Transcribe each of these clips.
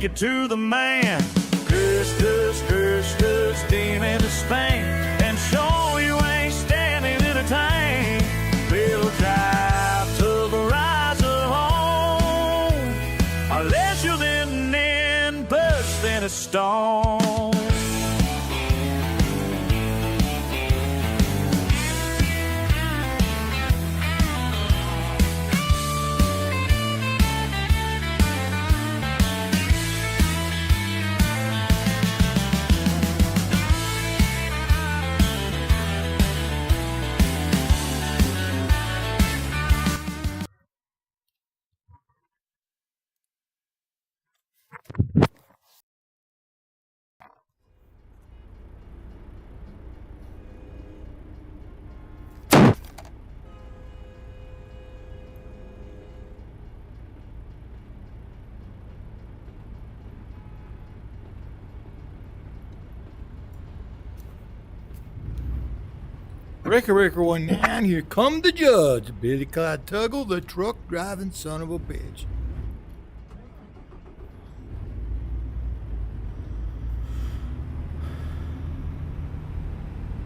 you to the man. Cruise, steam into Spain, and show you ain't standing in a tank. We'll drive to the rise of home, unless you're living in burst in a storm. Ricker 19, here come the judge, Billy Clyde Tuggle, the truck driving son of a bitch.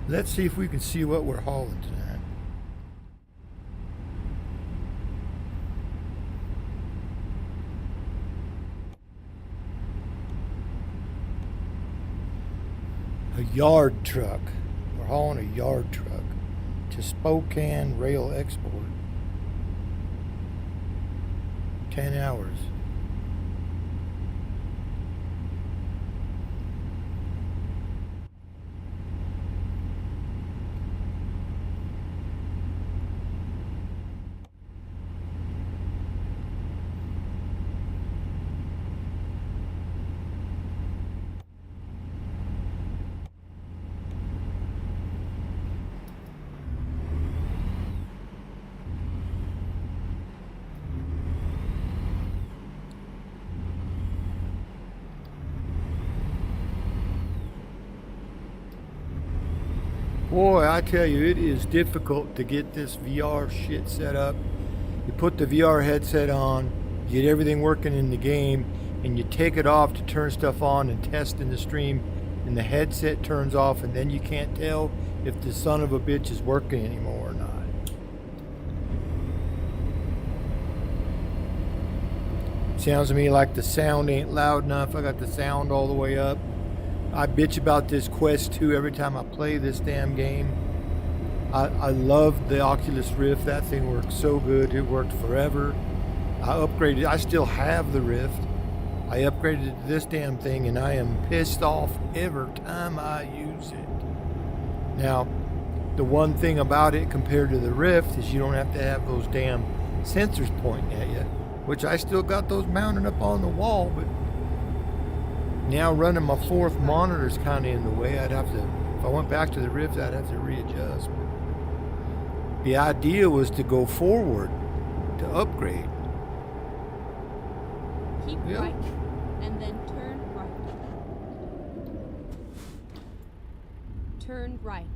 Let's see if we can see what we're hauling tonight. A yard truck. We're hauling a yard truck to Spokane Rail Export. 10 hours. Boy, I tell you, it is difficult to get this VR shit set up. You put the VR headset on, you get everything working in the game, and you take it off to turn stuff on and test in the stream, and the headset turns off, and then you can't tell if the son of a bitch is working anymore or not. Sounds to me like the sound ain't loud enough. I got the sound all the way up. I bitch about this Quest 2 every time I play this damn game. I love the Oculus Rift. That thing works so good. It worked forever. I upgraded. I still have the Rift. I upgraded it to this damn thing, and I am pissed off every time I use it. Now, the one thing about it compared to the Rift is you don't have to have those damn sensors pointing at you, which I still got those mounted up on the wall, but now running my fourth monitor is kind of in the way. I'd have to, if I went back to the Rift, I'd have to readjust. The idea was to go forward, to upgrade. Keep right, and then turn right. Turn right.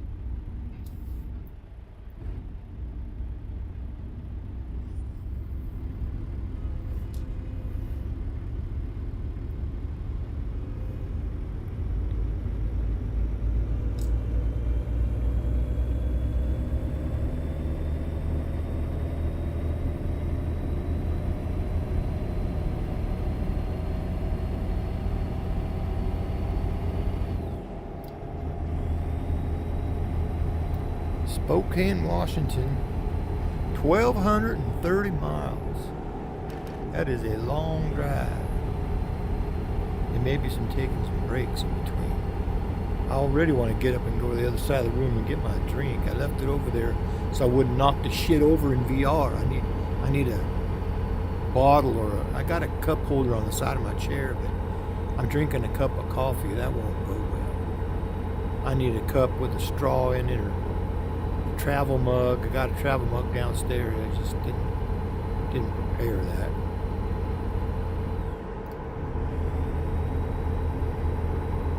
Spokane, Washington, 1,230 miles. That is a long drive. And maybe some taking some breaks in between. I already want to get up and go to the other side of the room and get my drink. I left it over there so I wouldn't knock the shit over in VR. I need a bottle I got a cup holder on the side of my chair, but I'm drinking a cup of coffee. That won't go well. I need a cup with a straw in it or travel mug. I got a travel mug downstairs. I just didn't prepare that.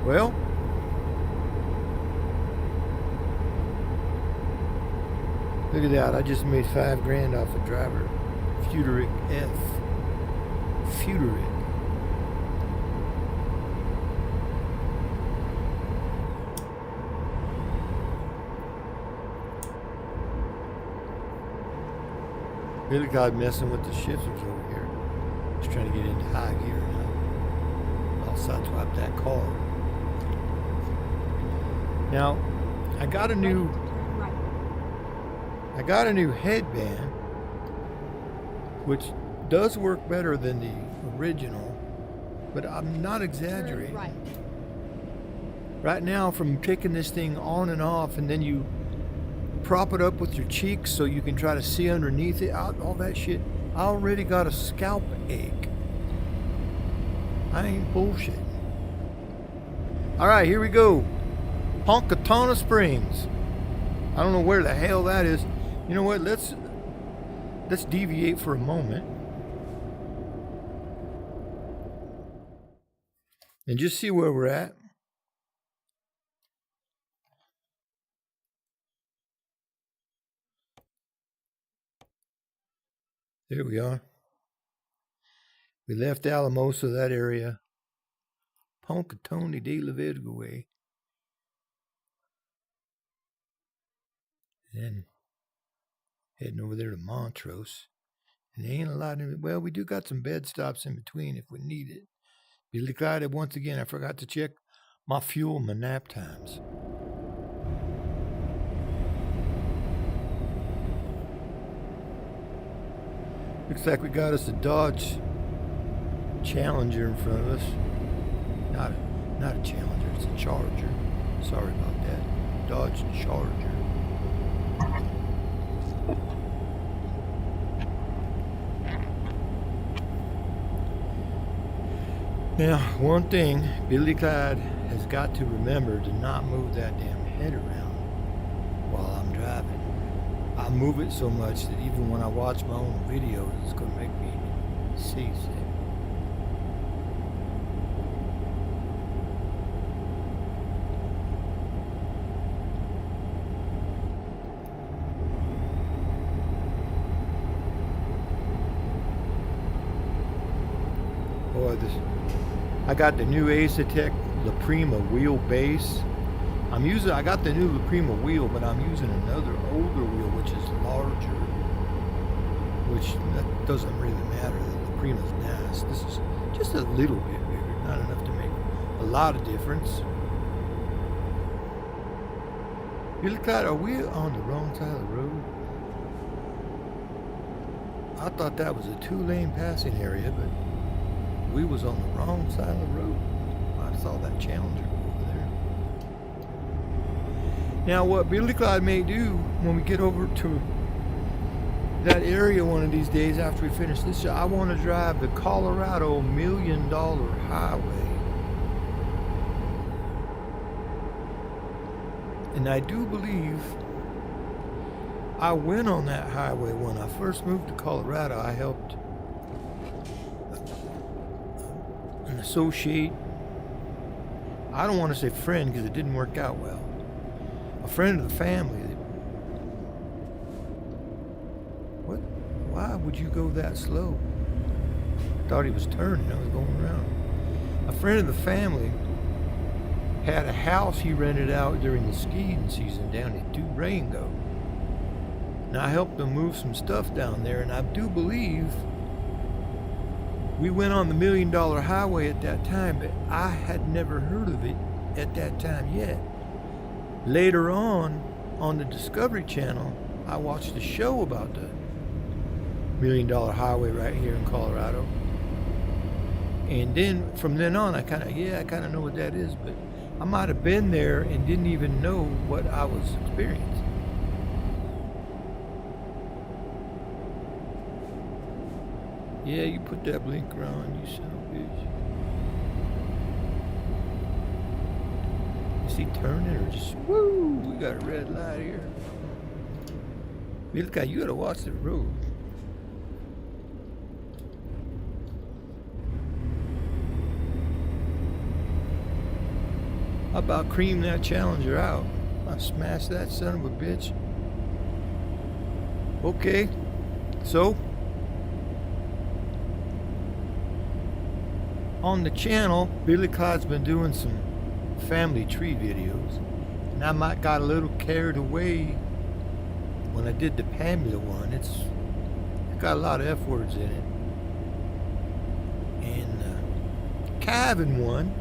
Well, look at that. I just made $5,000 off a driver. Feuterick F. Feuterick. Billy Clyde messing with the shifters over here. He's trying to get into high gear now. I'll sideswipe that car. Now, I got a new headband, which does work better than the original, but I'm not exaggerating. Right now, from taking this thing on and off, and then you prop it up with your cheeks so you can try to see underneath it, all that shit, I already got a scalp ache. I ain't bullshit. Alright, here we go. Punkatona Springs. I don't know where the hell that is. You know what, let's deviate for a moment and just see where we're at. There we are. We left Alamosa, that area. Punkatona de la Virgo way. Then heading over there to Montrose. And there ain't a lot in it. Well, we do got some bed stops in between if we need it. Billy Clyde, once again, I forgot to check my fuel and my nap times. Looks like we got us a Dodge Challenger in front of us. Not a Challenger, it's a Charger. Sorry about that. Dodge Charger. Now, one thing Billy Clyde has got to remember to not move that damn head around while I'm driving. I move it so much that even when I watch my own videos, it's going to make me seasick. Boy, I got the new Ace-Tech La Prima wheel base. I got the new La Prima wheel, but I'm using another older wheel, which is larger. Which that doesn't really matter. The La Prima's nice. This is just a little bit bigger, not enough to make a lot of difference. Billy Clyde, are we on the wrong side of the road? I thought that was a 2-lane passing area, but we was on the wrong side of the road. I saw that Challenger over there. Now what Billy Clyde may do when we get over to that area one of these days after we finish this show, I want to drive the Colorado $1 Million Highway. And I do believe I went on that highway when I first moved to Colorado. I helped an associate, I don't want to say friend because it didn't work out well, a friend of the family. What? Why would you go that slow? I thought he was turning. I was going around. A friend of the family had a house he rented out during the skiing season down at Durango. And I helped him move some stuff down there, and I do believe we went on the $1 Million Highway at that time, but I had never heard of it at that time yet. Later on the Discovery Channel, I watched a show about the $1 Million Highway right here in Colorado. And then, from then on, I kind of know what that is, but I might have been there and didn't even know what I was experiencing. Yeah, you put that blinker on, you son of a bitch. Is he turning or just, woo, we got a red light here. Look at you, gotta watch the road. How about cream that Challenger out? I smashed that son of a bitch. Okay, so on the channel, Billy Clyde's been doing some family tree videos, and I might got a little carried away when I did the Pamela one. It's got a lot of F words in it. And Calvin one,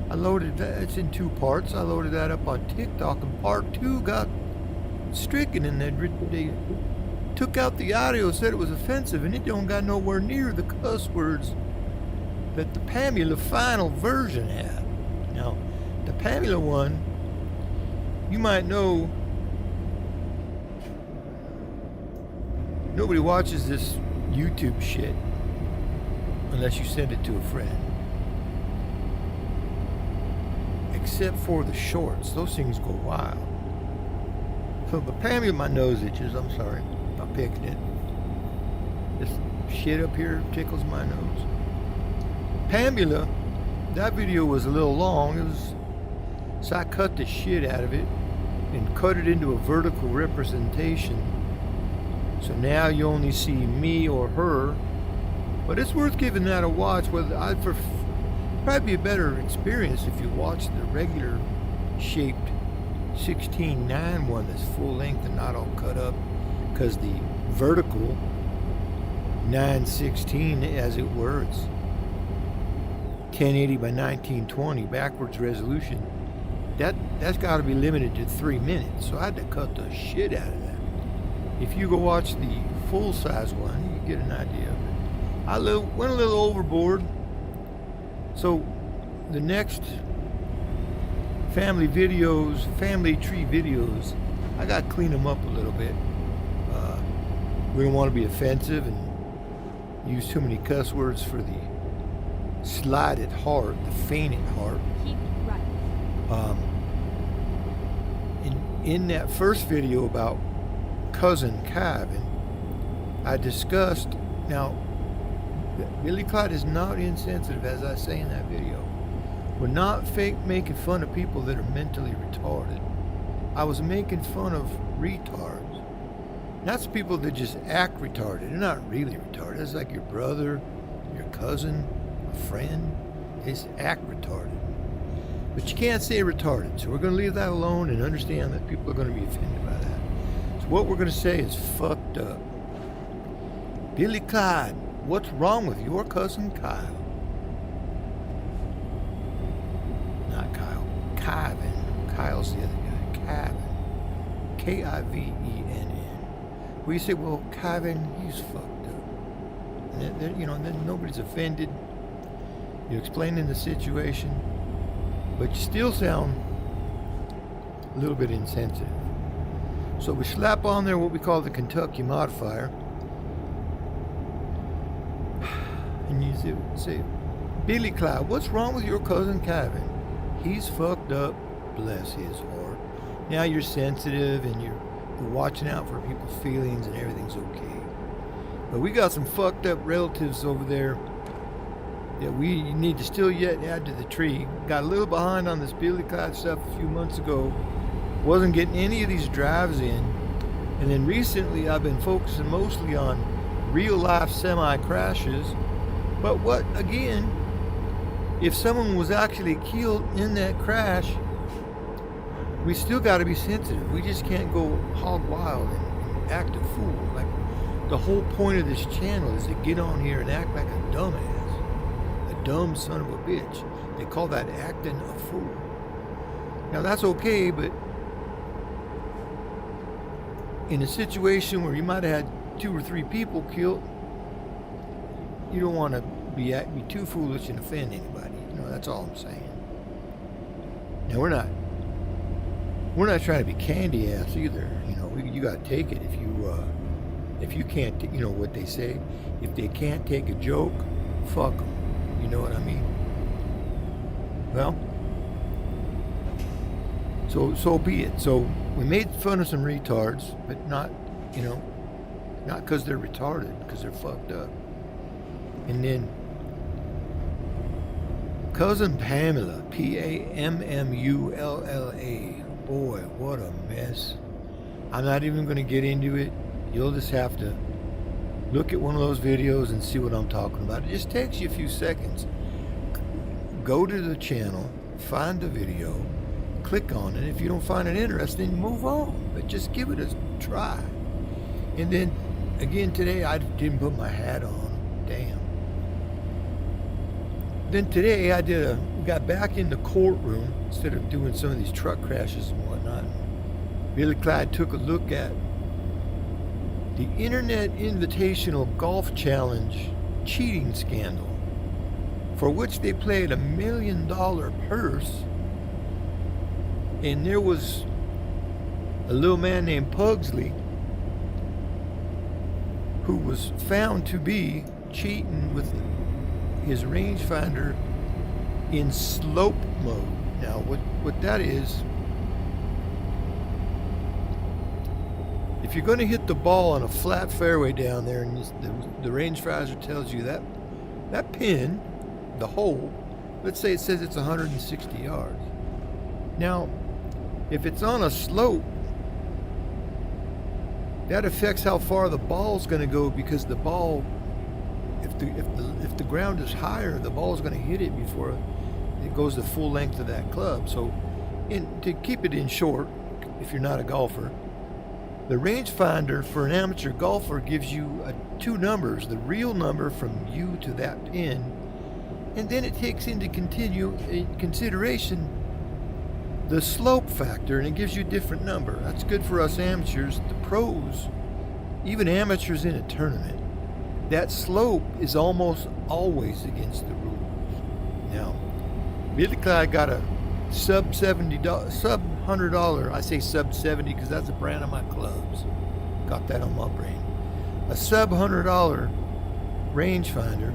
I loaded that. It's in 2 parts. I loaded that up on TikTok, and part 2 got stricken, and they took out the audio, said it was offensive, and it don't got nowhere near the cuss words that the Pamela final version had. Now, the Pamela one, you might know, nobody watches this YouTube shit unless you send it to a friend. Except for the shorts. Those things go wild. So, but Pamela, my nose itches. I'm sorry. I'm picking it. This shit up here tickles my nose. Pamela, that video was a little long. So I cut the shit out of it and cut it into a vertical representation. So now you only see me or her. But it's worth giving that a watch. Probably be a better experience if you watch the regular shaped 16:9 one that's full length and not all cut up, because the vertical 9:16, as it were, it's 1080 by 1920 backwards resolution. That's got to be limited to 3 minutes, so I had to cut the shit out of that. If you go watch the full size one, you get an idea of it. I went a little overboard. So the next family tree videos, I got to clean them up a little bit. We don't want to be offensive and use too many cuss words for the slide at heart, the faint at heart. Keep right. In that first video about cousin Calvin, I discussed, now Billy Clyde is not insensitive, as I say in that video. We're not making fun of people that are mentally retarded. I was making fun of retards. That's people that just act retarded. They're not really retarded. It's like your brother, your cousin, a friend. They just act retarded. But you can't say retarded, so we're going to leave that alone and understand that people are going to be offended by that. So what we're going to say is fucked up. Billy Clyde, what's wrong with your cousin Kyle? Not Kyle. Calvin. Kyle's the other guy. Calvin. K-I-V-E-N-N. Well, you say, well, Calvin, he's fucked up. And then nobody's offended. You're explaining the situation, but you still sound a little bit insensitive. So we slap on there what we call the Kentucky modifier. And you say, Billy Clyde, what's wrong with your cousin Calvin? He's fucked up, bless his heart. Now you're sensitive and you're watching out for people's feelings and everything's okay. But we got some fucked up relatives over there that we need to still yet add to the tree. Got a little behind on this Billy Clyde stuff a few months ago. Wasn't getting any of these drives in. And then recently I've been focusing mostly on real life semi-crashes. But what, again, if someone was actually killed in that crash, we still got to be sensitive. We just can't go hog wild and act a fool. Like, the whole point of this channel is to get on here and act like a dumbass, a dumb son of a bitch. They call that acting a fool. Now that's okay, but in a situation where you might have had 2 or 3 people killed, you don't want to be too foolish and offend anybody. That's all I'm saying. Now we're not trying to be candy ass either. You got to take it if you can't. What they say, if they can't take a joke, fuck them. You know what I mean? Well, so be it. So we made fun of some retards, but not because they're retarded, because they're fucked up. And then cousin Pamela, P-A-M-M-U-L-L-A. Boy, what a mess. I'm not even going to get into it. You'll just have to look at one of those videos and see what I'm talking about. It just takes you a few seconds. Go to the channel, find the video, click on it. If you don't find it interesting, move on. But just give it a try. And then again today, I didn't put my hat on. Damn. Then today we got back in the courtroom instead of doing some of these truck crashes and whatnot. Billy Clyde took a look at the Internet Invitational Golf Challenge cheating scandal, for which they played $1 million purse, and there was a little man named Pugsley who was found to be cheating with his rangefinder in slope mode. Now, what that is, if you're going to hit the ball on a flat fairway down there, and the rangefinder tells you that pin, the hole, let's say it says it's 160 yards. Now, if it's on a slope, that affects how far the ball's going to go, because the ball, if the ground is higher, the ball is going to hit it before it goes the full length of that club. So, to keep it in short, if you're not a golfer, the rangefinder for an amateur golfer gives you two numbers: the real number from you to that pin, and then it takes into consideration the slope factor, and it gives you a different number. That's good for us amateurs. The pros, even amateurs in a tournament, that slope is almost always against the rules. Now, Billy Clyde got a sub $100, I say sub 70 because that's the brand of my clubs. Got that on my brain. A sub $100 rangefinder,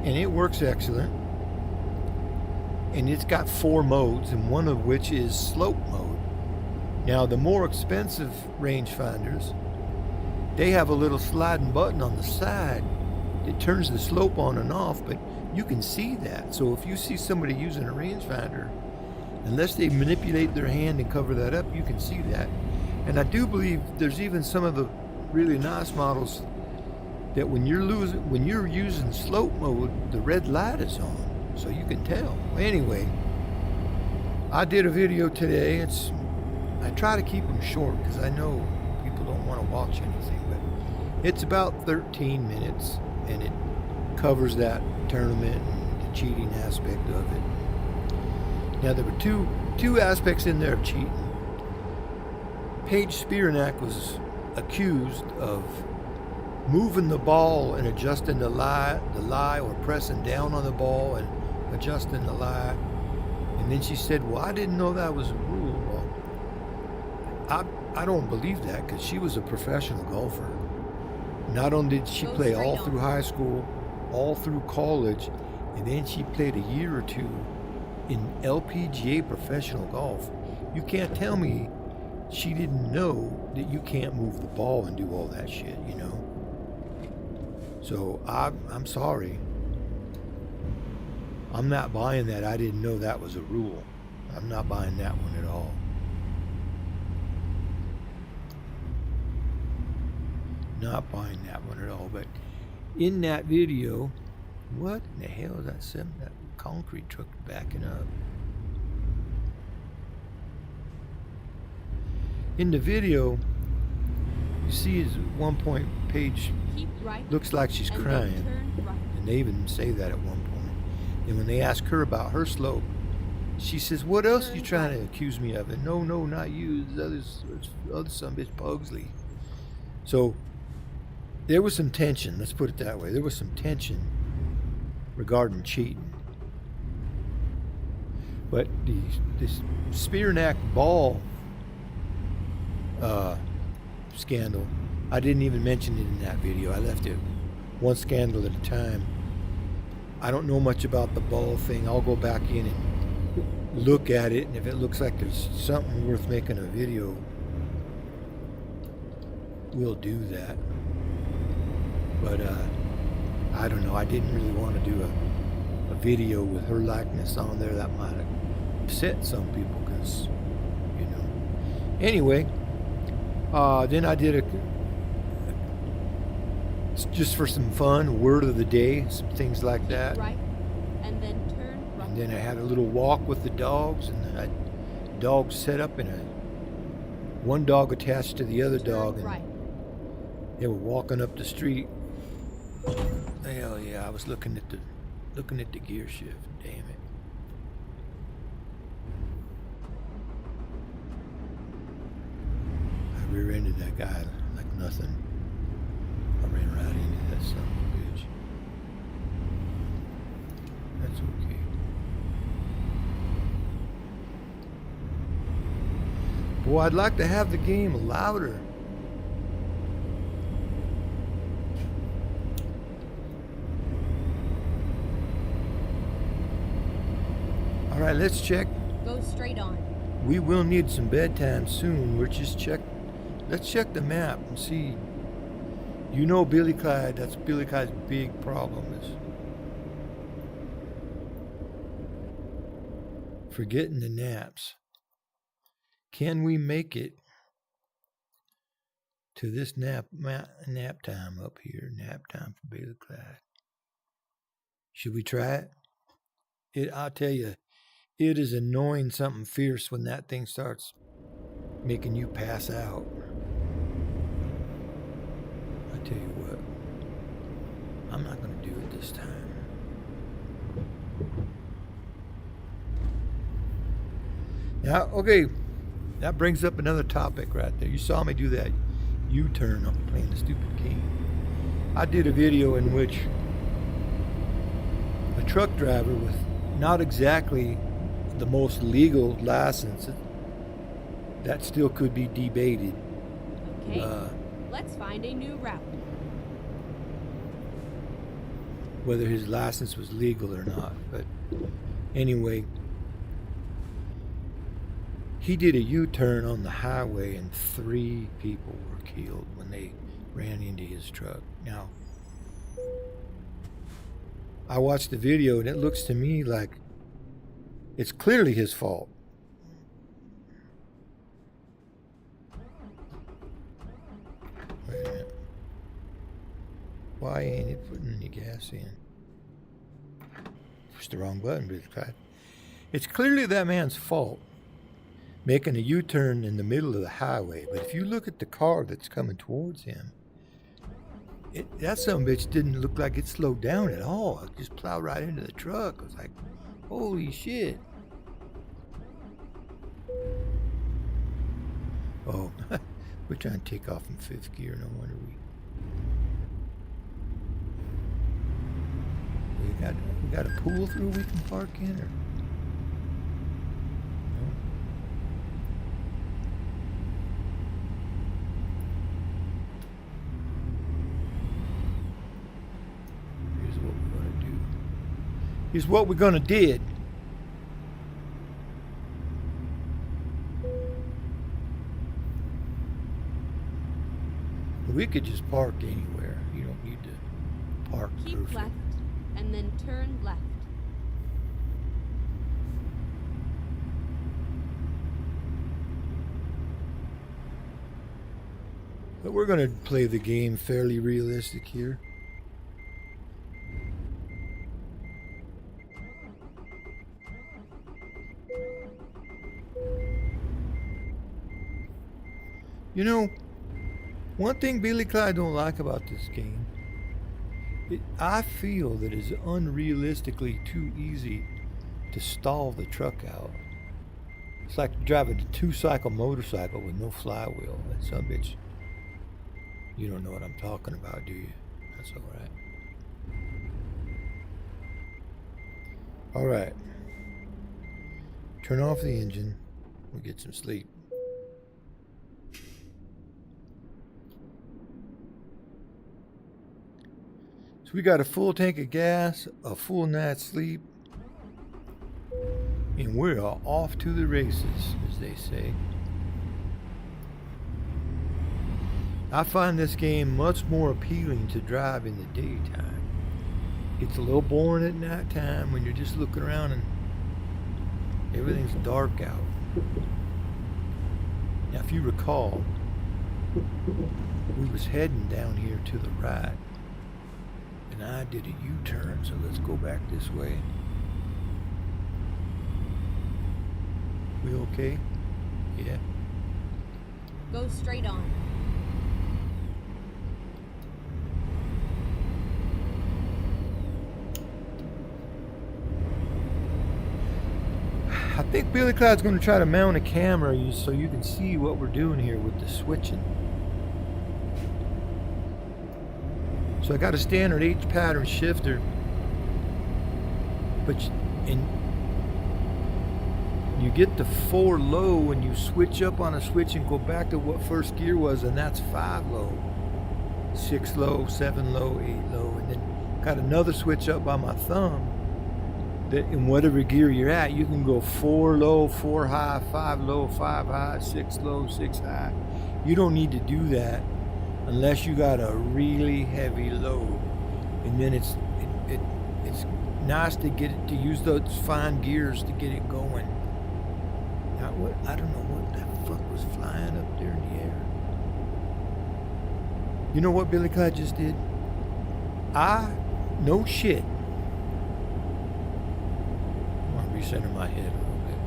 and it works excellent. And it's got 4 modes, and one of which is slope mode. Now, the more expensive rangefinders, they have a little sliding button on the side that turns the slope on and off, but you can see that. So if you see somebody using a rangefinder, unless they manipulate their hand and cover that up, you can see that. And I do believe there's even some of the really nice models that when you're using slope mode, the red light is on, so you can tell. Anyway, I did a video today. I try to keep them short because I know people don't want to watch anything, but it's about 13 minutes, and it covers that tournament and the cheating aspect of it. Now, there were two aspects in there of cheating. Paige Spiranak was accused of moving the ball and adjusting the lie, or pressing down on the ball and adjusting the lie. And then she said, well, I didn't know that was a rule. Well, I don't believe that, because she was a professional golfer. Not only did she play all through high school, all through college, and then she played a year or two in LPGA professional golf. You can't tell me she didn't know that you can't move the ball and do all that shit, you know? So I'm sorry. I'm not buying that. I didn't know that was a rule. I'm not buying that one at all. Not buying that one at all. But in that video, what in the hell is that? That concrete truck backing up. In the video, you see at one point Paige looks like she's crying. And they even say that at one point. And when they ask her about her slope, she says, what else are you trying to accuse me of? And no, not you. The other son bitch Pugsley. So there was some tension. Let's put it that way. There was some tension regarding cheating. But this Spiranak ball scandal, I didn't even mention it in that video. I left it one scandal at a time. I don't know much about the ball thing. I'll go back in and look at it, and if it looks like there's something worth making a video, we'll do that. But I don't know. I didn't really want to do a video with her likeness on there. That might have upset some people, because, you know. Anyway, then I did just for some fun, word of the day, some things like that. Right, and then turn right. And then I had a little walk with the dogs, and then dogs set up in one dog attached to the other dog, and right. They were walking up the street. Hell yeah, I was looking at the gear shift. Damn it. I rear-ended that guy like nothing. I ran right into that son of a bitch. That's okay. Boy, I'd like to have the game louder. All right, let's check. Go straight on. We will need some bedtime soon. Let's check the map and see. You know Billy Clyde, that's Billy Clyde's big problem is forgetting the naps. Can we make it to this nap time up here? Nap time for Billy Clyde. Should we try it? I'll tell you, it is annoying something fierce when that thing starts making you pass out. I tell you what, I'm not going to do it this time. Now, okay, that brings up another topic right there. You saw me do that U-turn on playing the stupid game. I did a video in which a truck driver with not exactly the most legal license, that still could be debated. Okay, let's find a new route. Whether his license was legal or not. But anyway, he did a U-turn on the highway and 3 people were killed when they ran into his truck. Now, I watched the video and it looks to me like it's clearly his fault. Wait a minute. Why ain't it putting any gas in? Pushed the wrong button, Billy Clyde. It's clearly that man's fault making a U-turn in the middle of the highway. But if you look at the car that's coming towards him, that son of a bitch didn't look like it slowed down at all. It just plowed right into the truck. I was like, holy shit. Oh, we're trying to take off in 5th gear. No wonder we got a pool through we can park in, or no? Here's what we're gonna do. Here's what we're gonna did. We could just park anywhere. You don't need to park Keep perfect. left and then turn left. But we're going to play the game fairly realistic here. You know, one thing Billy Clyde don't like about this game, I feel that it's unrealistically too easy to stall the truck out. It's like driving a 2-cycle motorcycle with no flywheel. That son of a bitch, you don't know what I'm talking about, do you? That's all right. All right. Turn off the engine. We'll get some sleep. So we got a full tank of gas, a full night's sleep, and we're off to the races, as they say. I find this game much more appealing to drive in the daytime. It's a little boring at nighttime when you're just looking around and everything's dark out. Now, if you recall, we was heading down here to the right, and I did a U-turn, so let's go back this way. We okay? Yeah. Go straight on. think Billy Clyde's going to try to mount a camera so you can see what we're doing here with the switching. So I got a standard H pattern shifter, but you get to 4 low and you switch up on a switch and go back to what first gear was, and that's 5 low, 6 low, 7 low, 8 low, and then got another switch up by my thumb that in whatever gear you're at, you can go 4 low, 4 high, 5 low, 5 high, 6 low, 6 high. You don't need to do that unless you got a really heavy load, and then it's nice to get it to use those fine gears to get it going. Now I don't know what the fuck was flying up there in the air. You know what Billy Clyde just did? No shit. I want to recenter my head a little bit.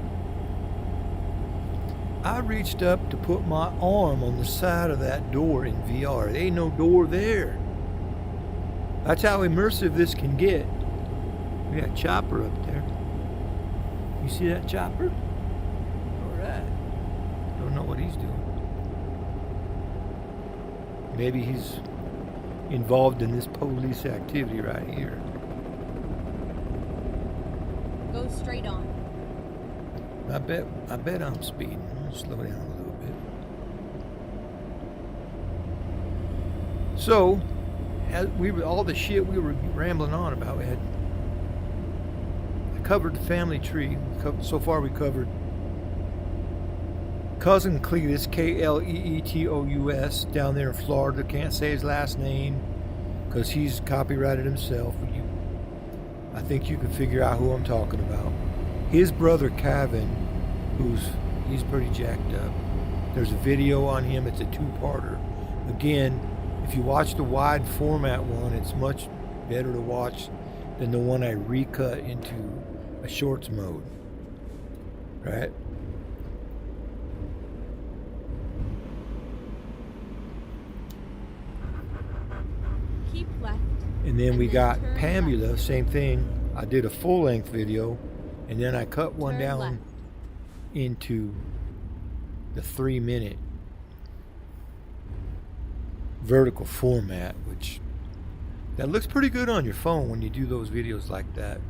I reached up to put my arm on the side of that door in VR. There ain't no door there. That's how immersive this can get. We got a chopper up there. You see that chopper? Alright. Don't know what he's doing. Maybe he's involved in this police activity right here. Go straight on. I bet I'm speeding. I'll slow down a little bit. So, as all the shit we were rambling on about, I covered the family tree. So far we covered cousin Cletus, Kleetous, down there in Florida. Can't say his last name because he's copyrighted himself. I think you can figure out who I'm talking about. His brother Kevin, he's pretty jacked up. There's a video on him. It's a 2-parter. Again, if you watch the wide format one, it's much better to watch than the one I recut into a shorts mode. Right? Keep left. And then we got turn Pamela, left. same thing. I did a full-length video, and then I cut one Turn down left. into the 3-minute vertical format, which that looks pretty good on your phone when you do those videos like that.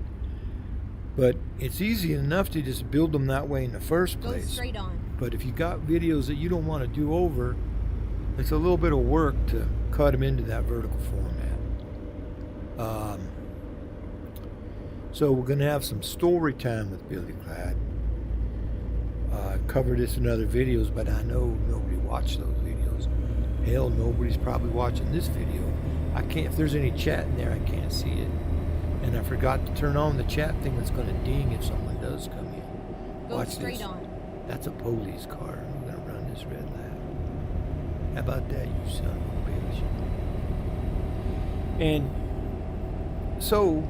But it's easy enough to just build them that way in the first Go place. straight on. But if you got videos that you don't want to do over, it's a little bit of work to cut them into that vertical format. So we're going to have some story time with Billy Clyde. I covered this in other videos, but I know nobody watched those videos. Hell, nobody's probably watching this video. I can't, if there's any chat in there, I can't see it. And I forgot to turn on the chat thing that's going to ding if someone does come in. Go Watch straight this. on. That's a police car. I'm going to run this red light. How about that, you son of a bitch? And so,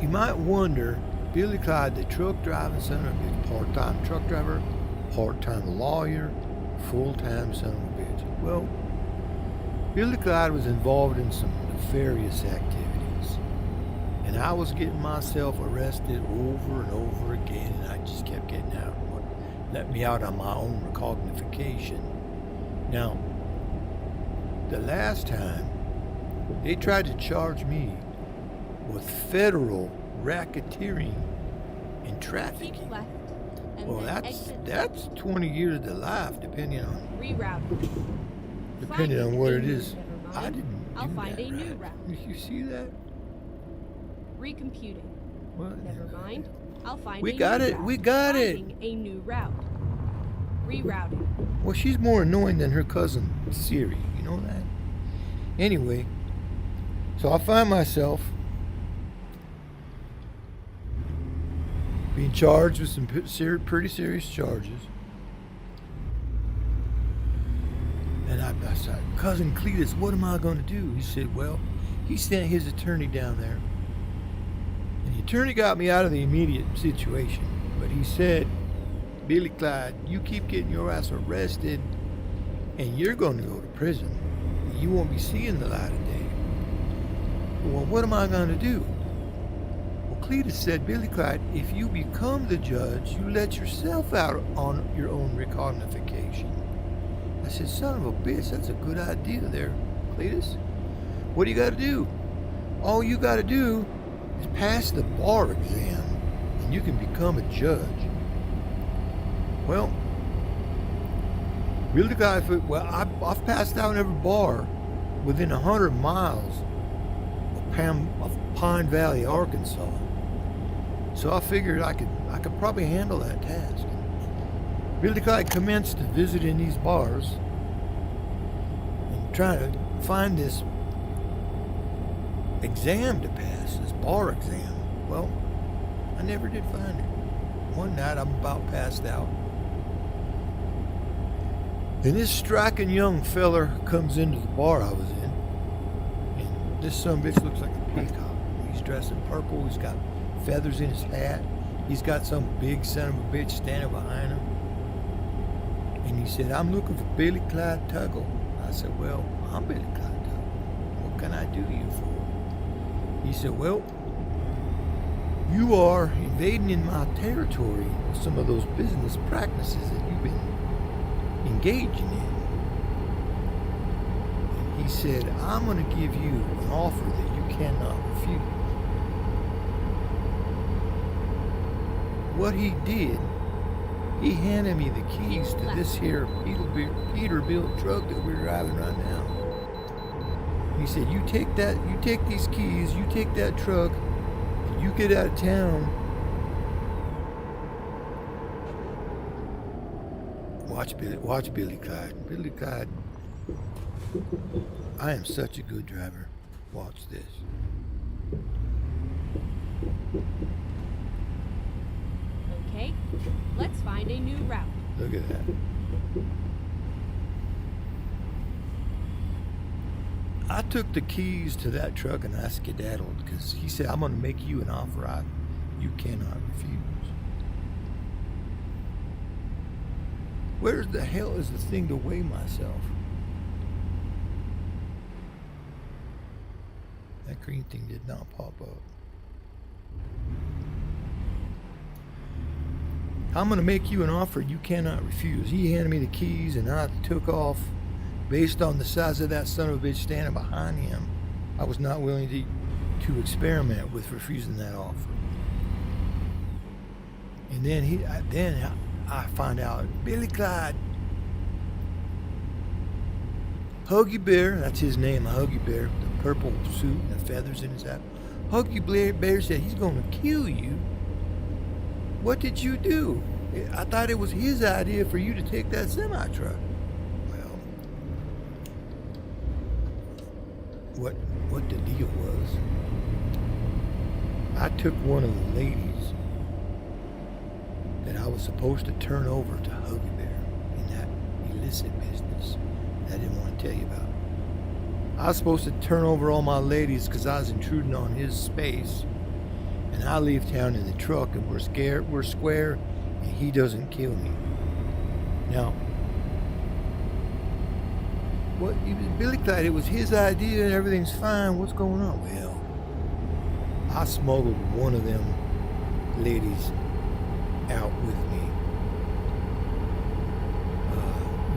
you might wonder, Billy Clyde, the truck driving son of a bitch, part-time truck driver, part-time lawyer, full-time son of a bitch. Well, Billy Clyde was involved in some nefarious activities, and I was getting myself arrested over and over again, and I just kept getting out. Let me out on my own recognification. Now, the last time, they tried to charge me with federal racketeering and Keep trafficking. left. And Well, then exit that's 20 years to life, depending on reroute. what it is. Never I mind. didn't I'll do find that a new right. route. You see that? Recomputing. What? Never mind. I'll find We a got new it. route. We got it. Finding a new route. Rerouting. Well, she's more annoying than her cousin Siri. You know that? Anyway, so I find myself being charged with some pretty serious charges. And I said, Cousin Cletus, what am I going to do? He said, well, he sent his attorney down there. And the attorney got me out of the immediate situation. But he said, Billy Clyde, you keep getting your ass arrested and you're going to go to prison. You won't be seeing the light of day. well, what am I going to do? Well, Cletus said, Billy Clyde, if you become the judge, you let yourself out on your own recognification. I said, son of a bitch, that's a good idea there, Cletus. What do you got to do? All you got to do is pass the bar exam, and you can become a judge. Well, Billy Clyde, well, I've passed out in every bar within 100 miles of Pine Valley, Arkansas. So I figured I could probably handle that task. Billy Clyde commenced visiting these bars and trying to find this exam to pass, this bar exam. Well, I never did find it. One night I'm about passed out, and this striking young feller comes into the bar I was in, and this sumbitch looks like a peacock. He's dressed in purple, he's got feathers in his hat, he's got some big son of a bitch standing behind him, and he said, I'm looking for Billy Clyde Tuggle. I said, well, I'm Billy Clyde Tuggle. What can I do you for? He said, well, you are invading in my territory with some of those business practices that you've been engaging in. And he said, I'm going to give you an offer that you cannot refuse. What he did, he handed me the keys to this here Peterbilt truck that we're driving right now. He said, you take these keys, you take that truck, you get out of town. Watch Billy Clyde. Billy Clyde, I am such a good driver. Watch this. Okay, let's find a new route. Look at that. I took the keys to that truck and I skedaddled because he said, I'm going to make you an offer you cannot refuse. Where the hell is the thing to weigh myself? That green thing did not pop up. I'm going to make you an offer you cannot refuse. He handed me the keys and I took off. Based on the size of that son of a bitch standing behind him, I was not willing to experiment with refusing that offer. And then I find out Billy Clyde, Huggy Bear, that's his name, Huggy Bear, the purple suit and the feathers in his hat. Huggy Bear said he's going to kill you. What did you do? I thought it was his idea for you to take that semi-truck. What the deal was, I took one of the ladies that I was supposed to turn over to Huggy Bear in that illicit business that I didn't want to tell you about. I was supposed to turn over all my ladies because I was intruding on his space, and I leave town in the truck and we're square, and he doesn't kill me. Now, Billy Clyde, it was his idea and everything's fine. What's going on? Well, I smuggled one of them ladies out with me.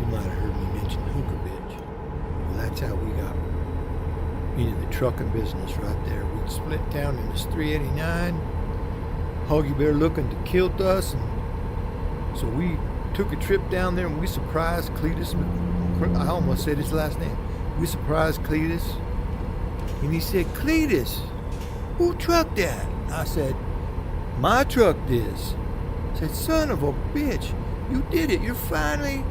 You might have heard me mention hooker bitch. Well, that's how we got into the trucking business right there. We'd split down in this 389. Huggy Bear looking to kill us, and so we took a trip down there and we surprised Cletus. I almost said his last name. We surprised Cletus, and he said, Cletus, who trucked that? I said, my truck this. I said, son of a bitch, you did it. You're finally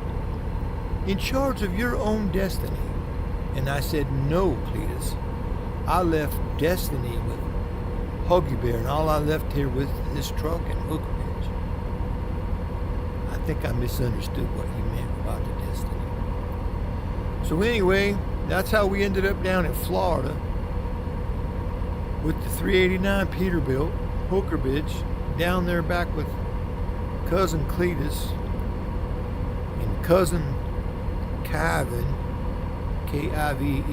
in charge of your own destiny. And I said, no, Cletus. I left destiny with Huggy Bear, and all I left here with this truck and hooker bitch. I think I misunderstood what he meant about the destiny. So anyway, that's how we ended up down in Florida with the 389 Peterbilt, hooker bitch, down there back with cousin Cletus and cousin Kivenn, Kivenn,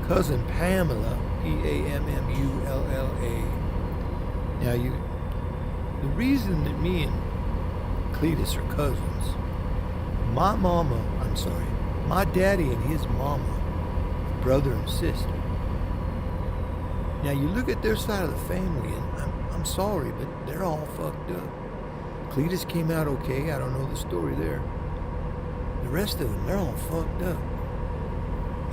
cousin Pamela, Pammula. Now the reason that me and Cletus are cousins, my daddy and his mama, brother and sister. Now you look at their side of the family, and I'm sorry, but they're all fucked up. Cletus came out okay. I don't know the story there. The rest of them, they're all fucked up.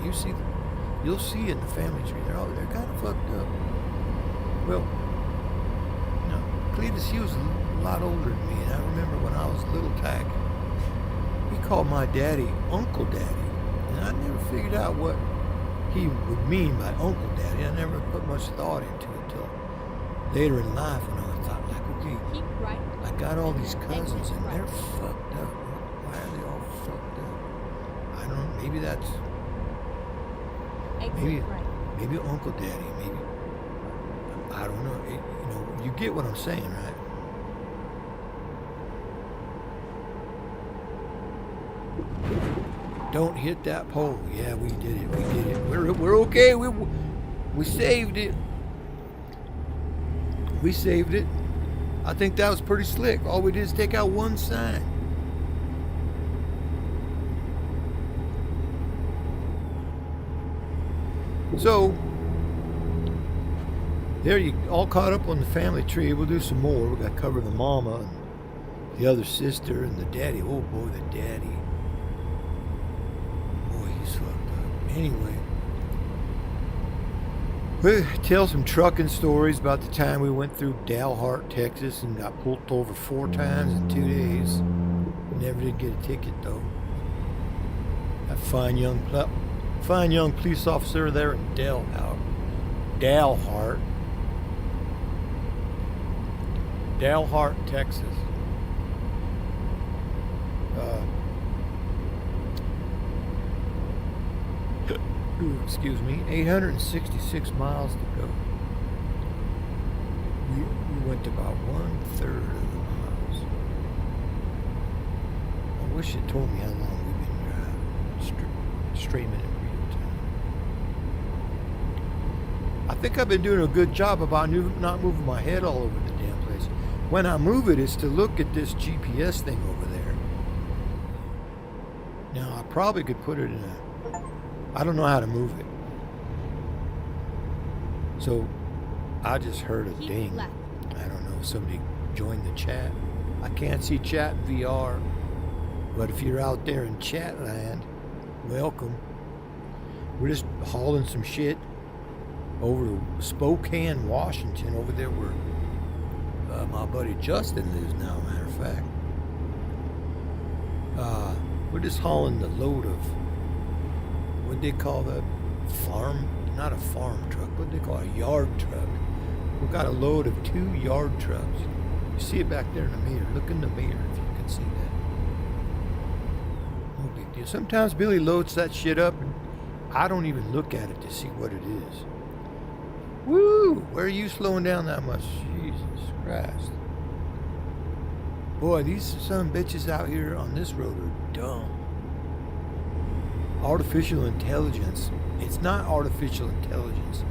You'll see in the family tree. They're kind of fucked up. Well, Cletus, he was a lot older than me, and I remember when I was little tack, he called my daddy Uncle Daddy, and I never figured out what he would mean by Uncle Daddy. I never put much thought into it until later in life when I thought, like, okay, I got all these cousins and they're fucked up. Why are they all fucked up? I don't know. Maybe that's maybe Uncle Daddy. Maybe I don't know. You get what I'm saying, right? Don't hit that pole. Yeah, we did it. We're okay. We saved it. We saved it. I think that was pretty slick. All we did is take out one sign. So there you all caught up on the family tree. We'll do some more. We got to cover the mama and the other sister and the daddy. Oh boy, the daddy. Boy, he's fucked up. Anyway, we'll tell some trucking stories about the time we went through Dalhart, Texas, and got pulled over 4 times in 2 days. Never did get a ticket though. That fine young police officer there in Dalhart, Texas. Excuse me, 866 miles to go. We went about 1/3 of the miles. I wish it told me how long we've been driving. Straight minute real time. I think I've been doing a good job about not moving my head all over the damn place. When I move it, it's to look at this GPS thing over there. Now, I probably could put it in I don't know how to move it. So, I just heard a ding. I don't know, somebody joined the chat. I can't see chat VR, but if you're out there in chat land, welcome. We're just hauling some shit over to Spokane, Washington, over there where my buddy Justin lives now, matter of fact. We're just hauling the load of, what they call that? Farm? Not a farm truck, what they call a yard truck. We've got a load of 2 yard trucks. You see it back there in the mirror. Look in the mirror if you can see that. No big deal. Sometimes Billy loads that shit up and I don't even look at it to see what it is. Woo! Where are you slowing down that much? Jesus Christ. Boy, these son bitches out here on this road are dumb. Artificial intelligence. It's not artificial intelligence.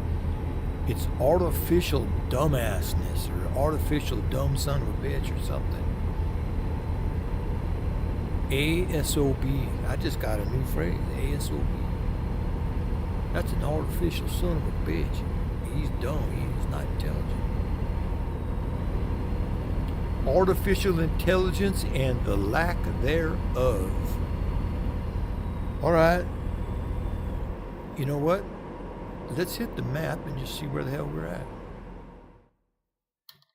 It's artificial dumbassness or artificial dumb son of a bitch or something. ASOB. I just got a new phrase. ASOB. That's an artificial son of a bitch. He's dumb. He's not intelligent. Artificial intelligence and the lack thereof. Alright. You know what? Let's hit the map and just see where the hell we're at.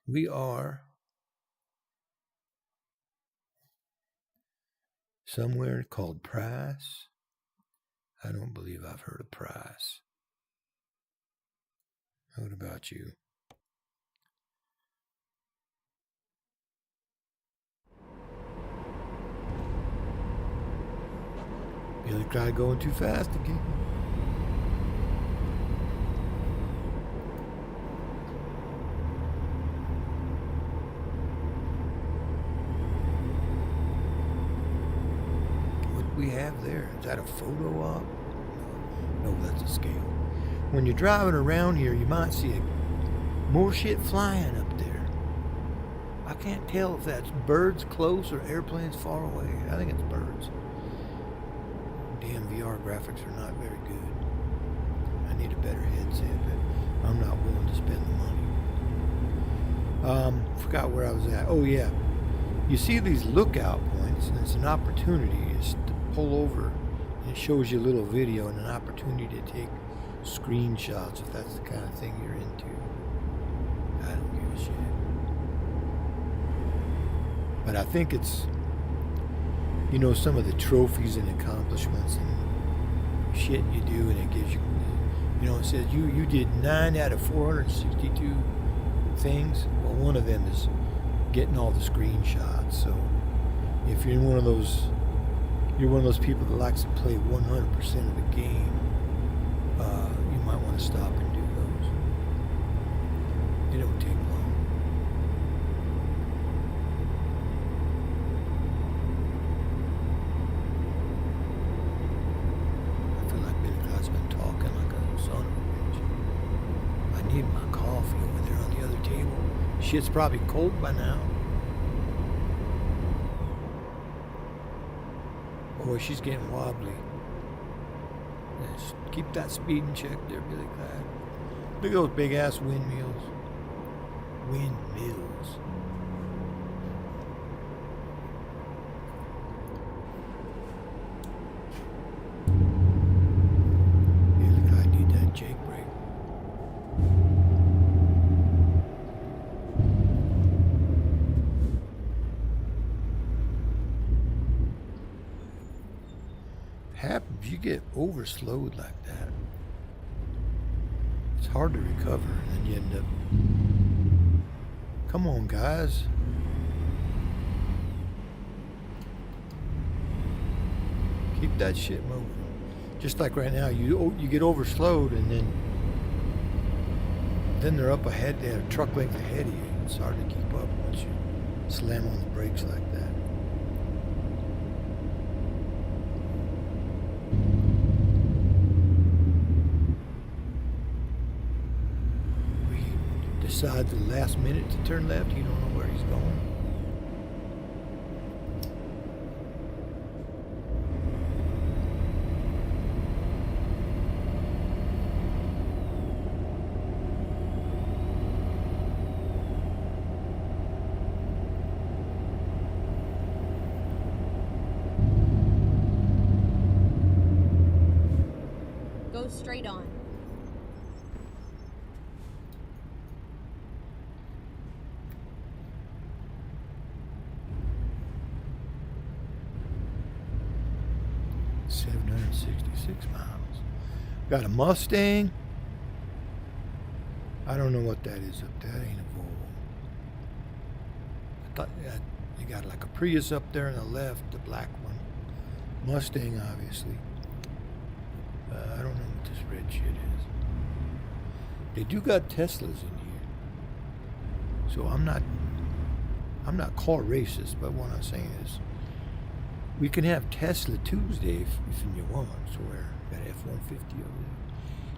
We are somewhere called Price. I don't believe I've heard of Price. What about you? Billy Clyde going too fast again. What do we have there? Is that a photo op? No, that's a scale. when you're driving around here, you might see more shit flying up there. I can't tell if that's birds close or airplanes far away. I think it's birds. Damn VR graphics are not very good. I need a better headset, but I'm not willing to spend the money. Forgot where I was at. Oh yeah. You see these lookout points, and it's an opportunity is to pull over, and it shows you a little video and an opportunity to take screenshots if that's the kind of thing you're into. I don't give a shit. But I think it's, you know, some of the trophies and accomplishments and shit you do, and it gives you, you know, it says you did 9 out of 462 things. Well, one of them is getting all the screenshots. So if you're one of those people that likes to play 100% of the game, you might want to stop and do those. They don't take long. I feel like Billy Clyde's been talking like a son of a bitch. I need my coffee over there on the other table. Shit's probably cold by now. Boy, she's getting wobbly. Just keep that speed in check there, Billy Clyde. Look at those big ass windmills. Windmills. Billy Clyde need that Jake break. Happens you get overslowed like that. It's hard to recover, and then you end up. Come on, guys. Keep that shit moving. Just like right now, you get overslowed, and then they're up ahead. They're a truck length ahead of you. It's hard to keep up once you slam on the brakes like that. Decides the last minute to turn left, you don't know where he's going. Go straight on. Miles. Got a Mustang. I don't know what that is up there. That ain't a Volvo. I thought you got like a Prius up there on the left, the black one. Mustang, obviously. I don't know what this red shit is. They do got Teslas in here. So I'm not car racist, but what I'm saying is we can have Tesla Tuesday if you want. So we're got F-150 over there.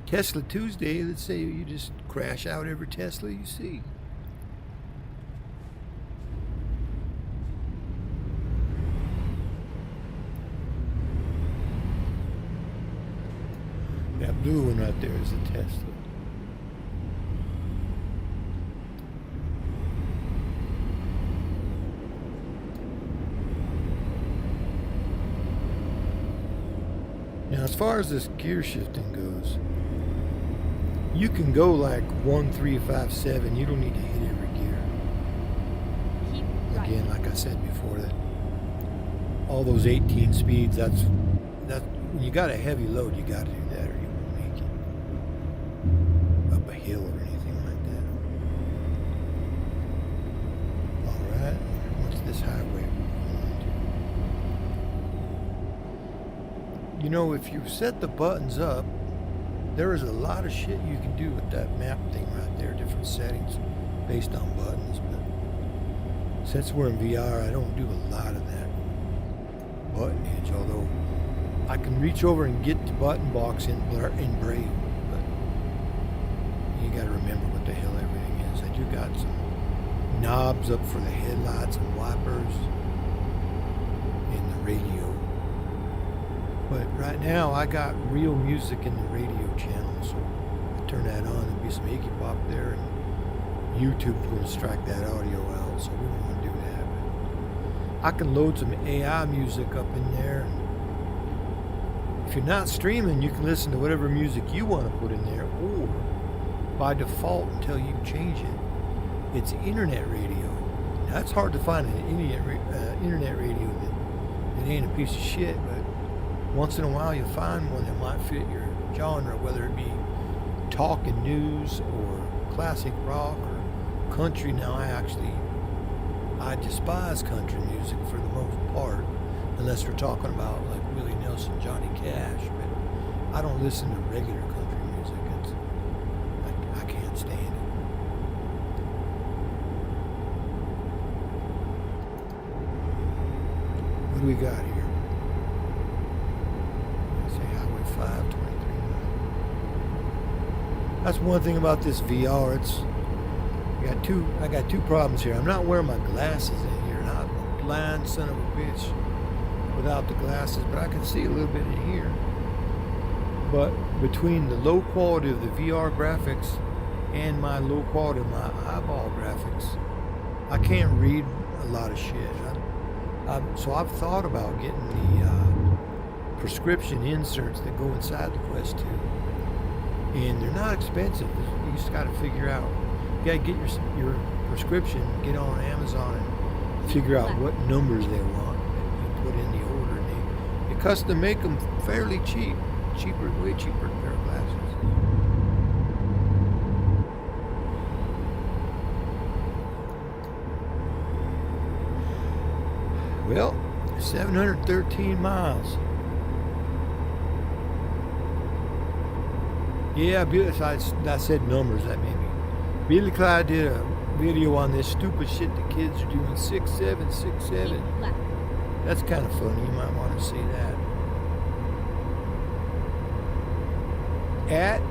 Tesla Tuesday, let's say you just crash out every Tesla you see. That blue one right there is a Tesla. Now, as far as this gear shifting goes, you can go like 1, 3, 5, 7. You don't need to hit every gear. Again, like I said before, that all those 18 speeds. That's when you got a heavy load, you got to do that, or you won't make it up a hill or anything like that. All right, what's this highway? You know, if you set the buttons up, there is a lot of shit you can do with that map thing right there, different settings based on buttons. But since we're in VR, I don't do a lot of that buttonage, although I can reach over and get the button box in Brave. But You got to remember what the hell everything is. I do got some knobs up for the headlights and wipers and the radio. But right now I got real music in the radio channel, so I turn that on. There'll be some Iggy Pop there, and YouTube's going to strike that audio out, so we don't want to do that. But I can load some AI music up in there. And if you're not streaming, you can listen to whatever music you want to put in there, or by default, until you change it, it's internet radio. Now, it's hard to find an internet radio that ain't a piece of shit, but once in a while you find one that might fit your genre, whether it be talking news or classic rock or country. Now I despise country music for the most part, unless we're talking about like Willie Nelson, Johnny Cash, but I don't listen to regular country music. I can't stand it. What do we got here? Let's say Highway 523. That's one thing about this VR. I got two problems here. I'm not wearing my glasses in here. I'm a blind son of a bitch without the glasses, but I can see a little bit in here. But between the low quality of the VR graphics and my low quality of my eyeball graphics, I can't read a lot of shit. So I've thought about getting the prescription inserts that go inside the Quest 2. And they're not expensive. You just got to figure out. You got to get your prescription, get on Amazon and figure out what numbers they want. And put in the order. And they custom make them fairly cheap. Way cheaper than a pair of glasses. Well, 713 miles. Yeah, I said numbers, that made me. Billy Clyde did a video on this stupid shit the kids are doing, 6-7. That's kind of funny, you might want to see that. At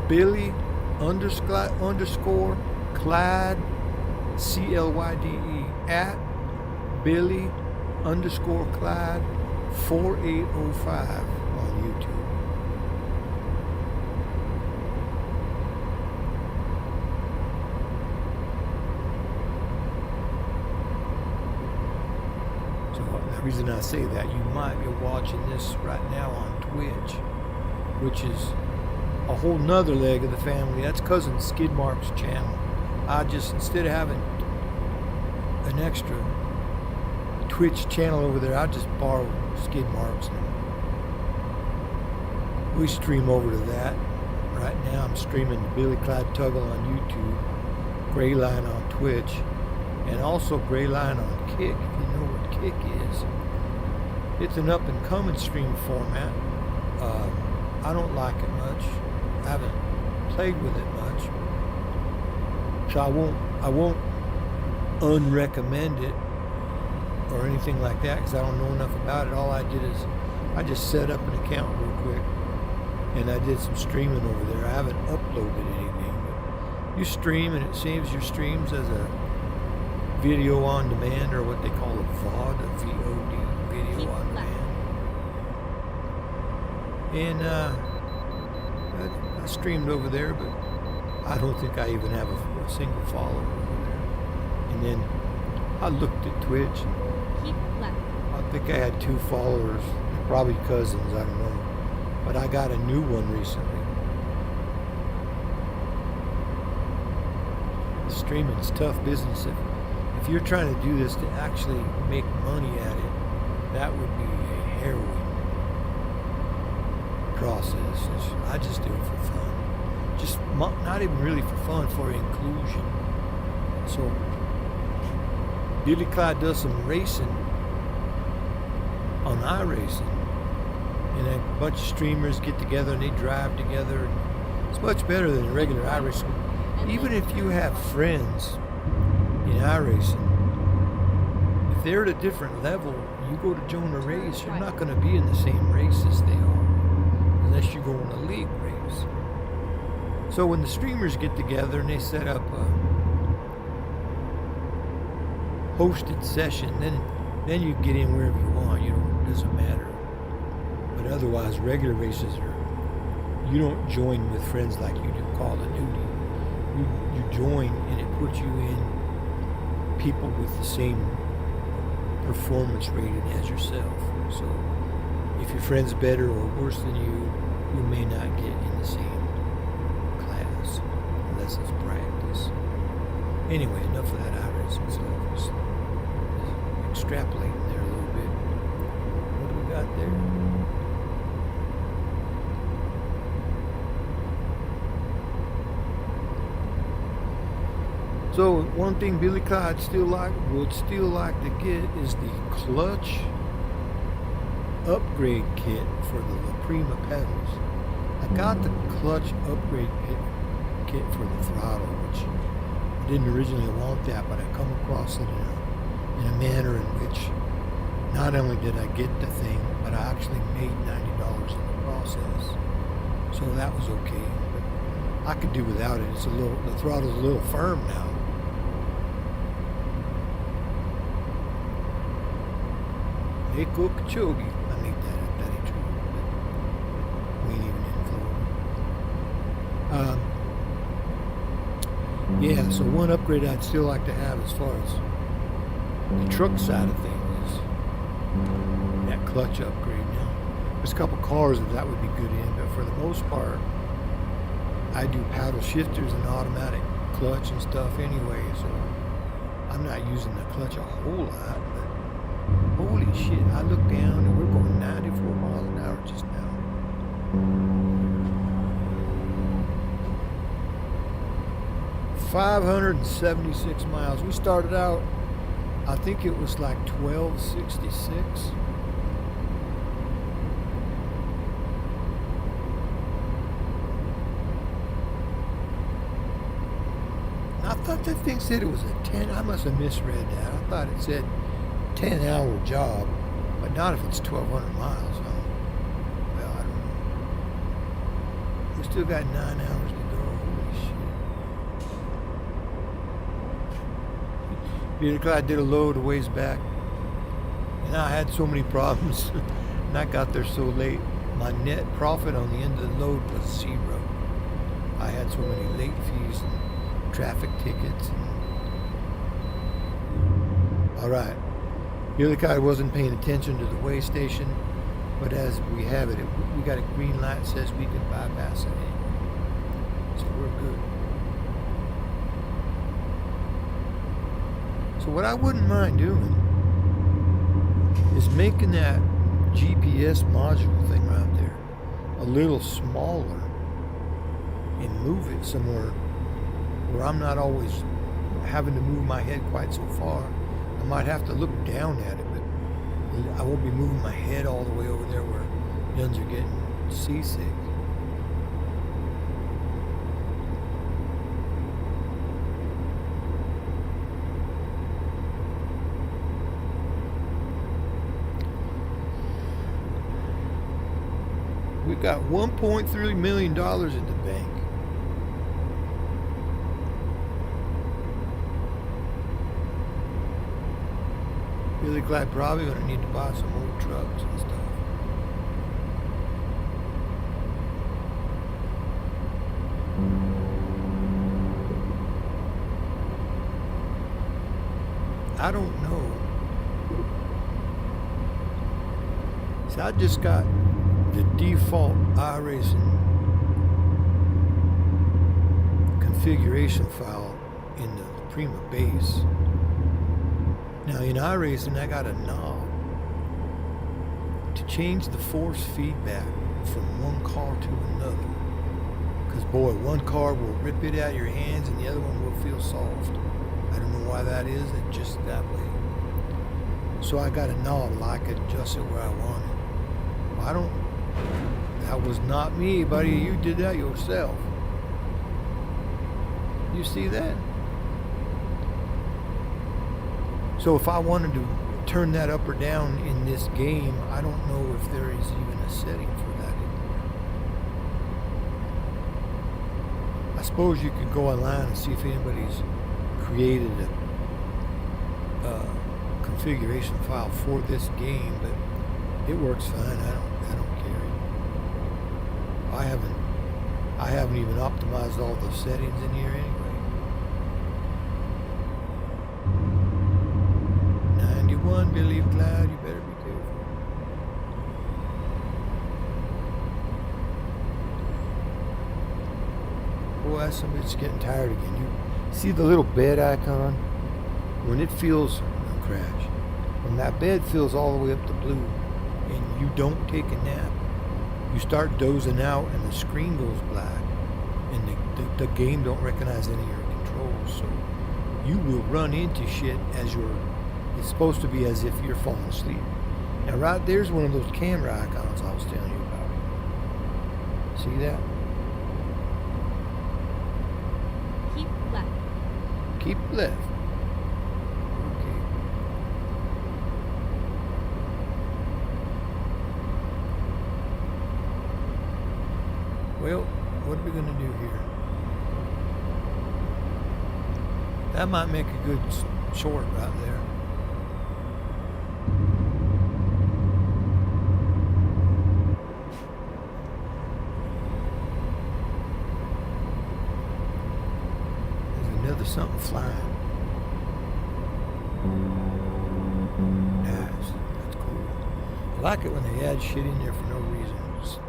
Billy underscore Clyde, CLYDE, at Billy underscore Clyde 4805 on YouTube. So the reason I say that, you might be watching this right now on Twitch, which is a whole nother leg of the family. That's cousin Skidmark's channel. I just, instead of having an extra Twitch channel over there, I just borrow Skidmark's. We stream over to that. Right now I'm streaming to Billy Clyde Tuggle on YouTube, Gray Line on Twitch, and also Gray Line on Kick, if you know what Kick is. It's an up and coming stream format. I don't like it much. I haven't played with it much, so I won't unrecommend it or anything like that, because I don't know enough about it. All I did is I just set up an account real quick and I did some streaming over there. I haven't uploaded anything, but you stream and it saves your streams as a video on demand, or what they call a VOD, a VOD, video on demand. And I streamed over there, but I don't think I even have a single follower over there. And then I looked at Twitch, and I think I had 2 followers, probably cousins, I don't know. But I got a new one recently. Streaming's tough business. If you're trying to do this to actually make money at it, that would be a harrowing process. I just do it for fun. Just not even really for fun, for inclusion. So Billy Clyde does some racing on iRacing, and a bunch of streamers get together and they drive together. It's much better than regular iRacing. Even if you have friends in iRacing, if they're at a different level, you go to join a race, you're not going to be in the same race as they are, unless you go in a league race. So when the streamers get together and they set up a hosted session, then you get in wherever you want. It doesn't matter. But otherwise, regular races you don't join with friends like you do Call of Duty. You join and it puts you in people with the same performance rating as yourself. So if your friend's better or worse than you may not get in the same class unless it's practice. Anyway, enough of that iRacing stuff. Just extrapolating there a little bit. What do we got there? So one thing Billy Clyde would still like to get is the clutch upgrade kit for the La Prima pedals. I got the clutch upgrade kit for the throttle, which I didn't originally want that, but I come across it in a manner in which not only did I get the thing, but I actually made $90 in the process. So that was okay. But I could do without it. The throttle's a little firm now. Echo Kachogi. I made that up. That ain't true. We ain't even in Florida. Yeah, so one upgrade I'd still like to have as far as the truck side of things is that clutch upgrade. Now, there's a couple cars that would be good in, but for the most part, I do paddle shifters and automatic clutch and stuff anyway, so I'm not using the clutch a whole lot. Holy shit, I look down and we're going 94 miles an hour just now. $576 miles. We started out, I think it was like 1266. I thought that thing said it was a 10. I must have misread that. I thought it said 10-hour job, but not if it's 1,200 miles. Huh? Well, I don't know. We still got 9 hours to go. Holy shit. Peter Clyde did a load a ways back, and I had so many problems, and I got there so late. My net profit on the end of the load was 0. I had so many late fees and traffic tickets. All right. Billy Clyde wasn't paying attention to the weigh station, but as we have it, we got a green light that says we can bypass it anyway. So we're good. So what I wouldn't mind doing is making that GPS module thing right there a little smaller and move it somewhere where I'm not always having to move my head quite so far. I might have to look down at it, but I won't be moving my head all the way over there where nuns are getting seasick. We've got $1.3 million in the bank. Billy Clyde probably going to need to buy some old trucks and stuff. I don't know. See, I just got the default iRacing configuration file in the Prima base. Now in iRacing, I got a knob to change the force feedback from one car to another. Because boy, one car will rip it out of your hands and the other one will feel soft. I don't know why that is, it's just that way. So I got a knob, I could adjust it where I want it. Well, that was not me, buddy, you did that yourself. You see that? So if I wanted to turn that up or down in this game, I don't know if there is even a setting for that suppose you can go online and see if anybody's created a configuration file for this game, but it works fine. I don't care. I haven't even optimized all the settings in here anyway. 91, Billy Clyde, you better be careful. Boy, somebody's getting tired again. You see the little bed icon? When it feels, don't crash. When that bed feels all the way up to blue and you don't take a nap, you start dozing out and the screen goes black and the game don't recognize any of your controls. So you will run into shit as it's supposed to be as if you're falling asleep. Now right there's one of those camera icons I was telling you about. See that? Keep left. Keep left. Okay. Well, what are we going to do here? That might make a good short right there. There's something flying. Nice. That's cool. I like it when they add shit in there for no reason. It just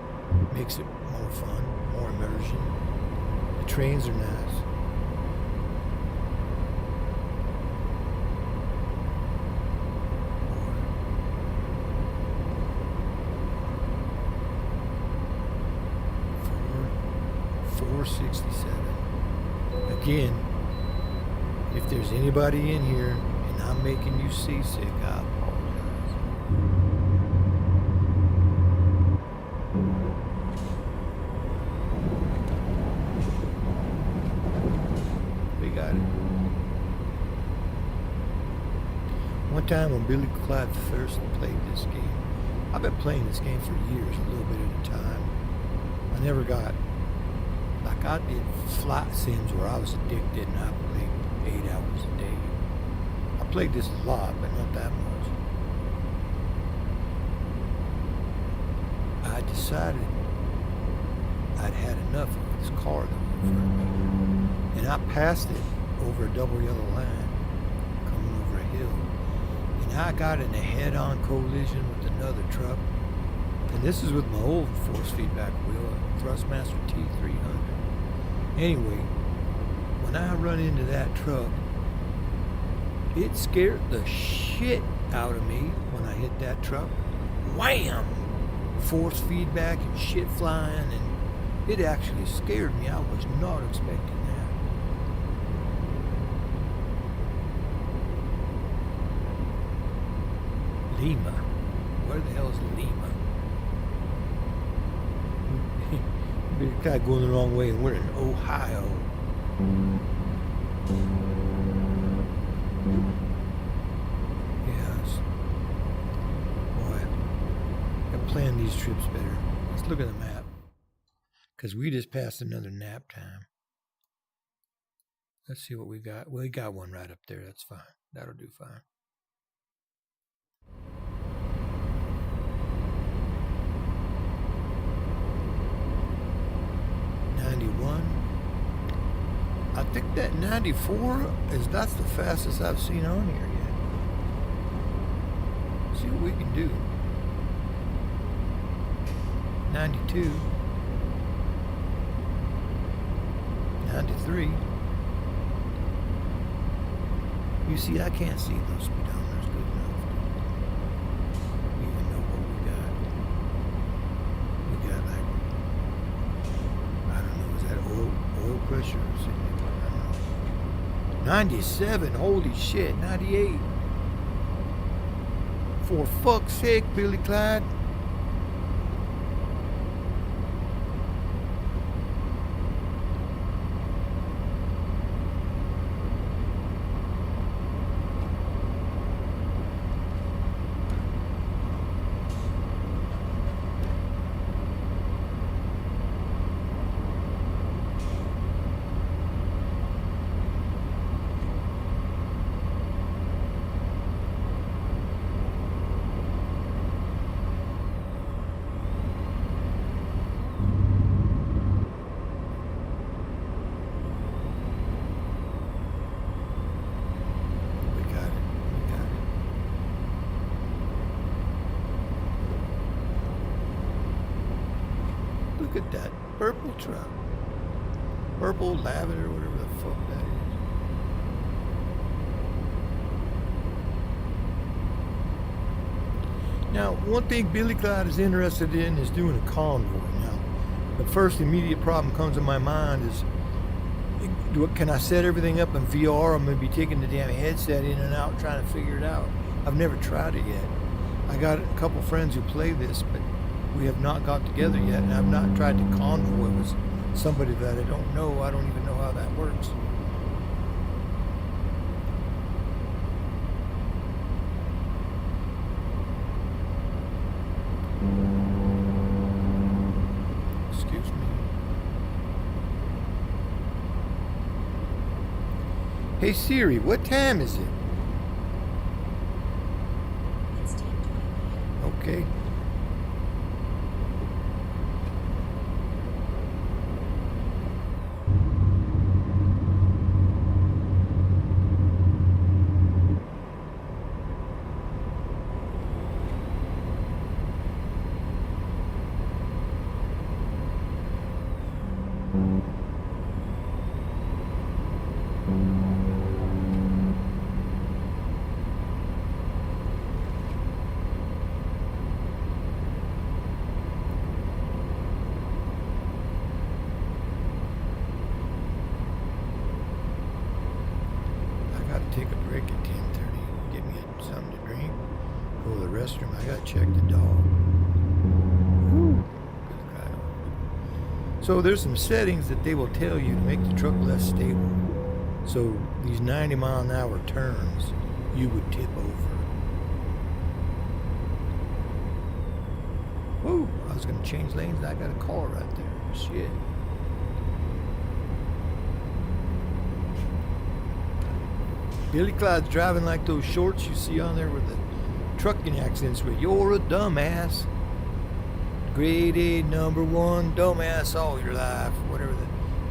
makes it more fun, more immersion. The trains are nice. $467. Again, if there's anybody in here and I'm making you seasick, I apologize. We got it. One time when Billy Clyde first played this game, I've been playing this game for years, a little bit at a time. I never got, like I did flight sims where I was addicted and I played 8 hours a day. I played this a lot, but not that much. I decided I'd had enough of this car that was in front of me. And I passed it over a double yellow line, coming over a hill. And I got in a head-on collision with another truck. And this is with my old force feedback wheel, a Thrustmaster T300. Anyway, when I run into that truck, it scared the shit out of me when I hit that truck. Wham! Force feedback and shit flying, and it actually scared me. I was not expecting that. Lima. Where the hell is Lima? Big guy going the wrong way, and we're in Ohio. Yes. Boy, I plan these trips better. Let's look at the map. Because we just passed another nap time. Let's see what we got. We got one right up there. That's fine. That'll do fine. I think that 94 that's the fastest I've seen on here yet. See what we can do. 92. 93. You see, I can't see those speedometers good enough to even know what we got. We got like, I don't know, is that oil pressure or something? 97, holy shit, 98. For fuck's sake, Billy Clyde. look at that purple truck. Purple, lavender, whatever the fuck that is. Now, one thing Billy Clyde is interested in is doing a convoy. Now, the first immediate problem comes to my mind is, can I set everything up in VR? I'm going to be taking the damn headset in and out trying to figure it out. I've never tried it yet. I got a couple friends who play this, but we have not got together yet, and I've not tried to convoy with somebody that I don't know. I don't even know how that works. Excuse me. Hey Siri, what time is it? It's 10:29. Okay. Take a break at 10:30. Get me something to drink. Go to the restroom. I gotta check the dog. Woo. So there's some settings that they will tell you to make the truck less stable. So these 90-mile-an-hour turns, you would tip over. Woo! I was gonna change lanes. And I got a car right there. Shit. Billy Clyde's driving like those shorts you see on there with the trucking accents where you're a dumbass. Grade A #1 dumbass all your life.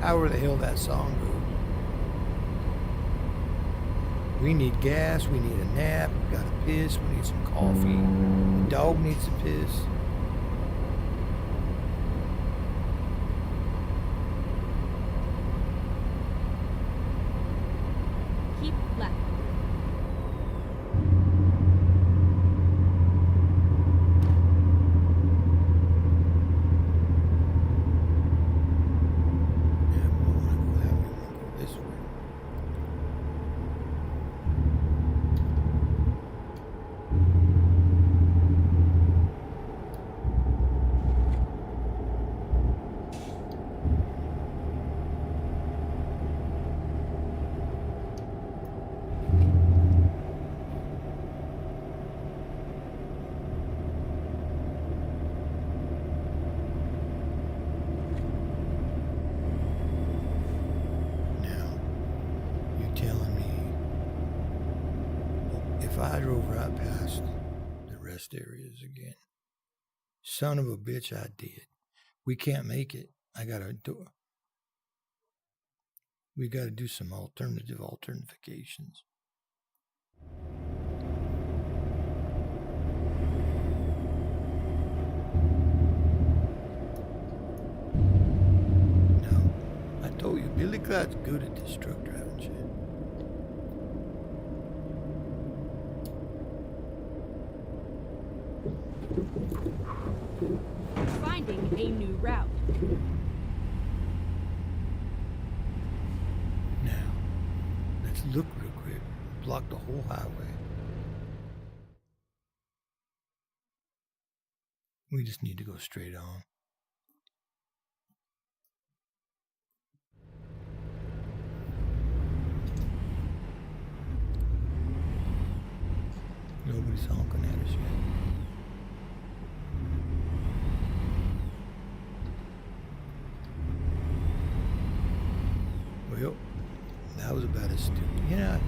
However the hell that song goes. We need gas, we need a nap, we gotta piss, we need some coffee. The dog needs to piss. Keep left. Yeah, we don't want to go that way, we want to go this way. If I drove right past the rest areas again, son of a bitch, I did. We can't make it. We gotta do some alternatifications. Now, I told you, Billy Clyde's good at this truck driving shit. Finding a new route. Now, let's look real quick. Block the whole highway. We just need to go straight on. Nobody's honking at us yet. Well, that was about as stupid.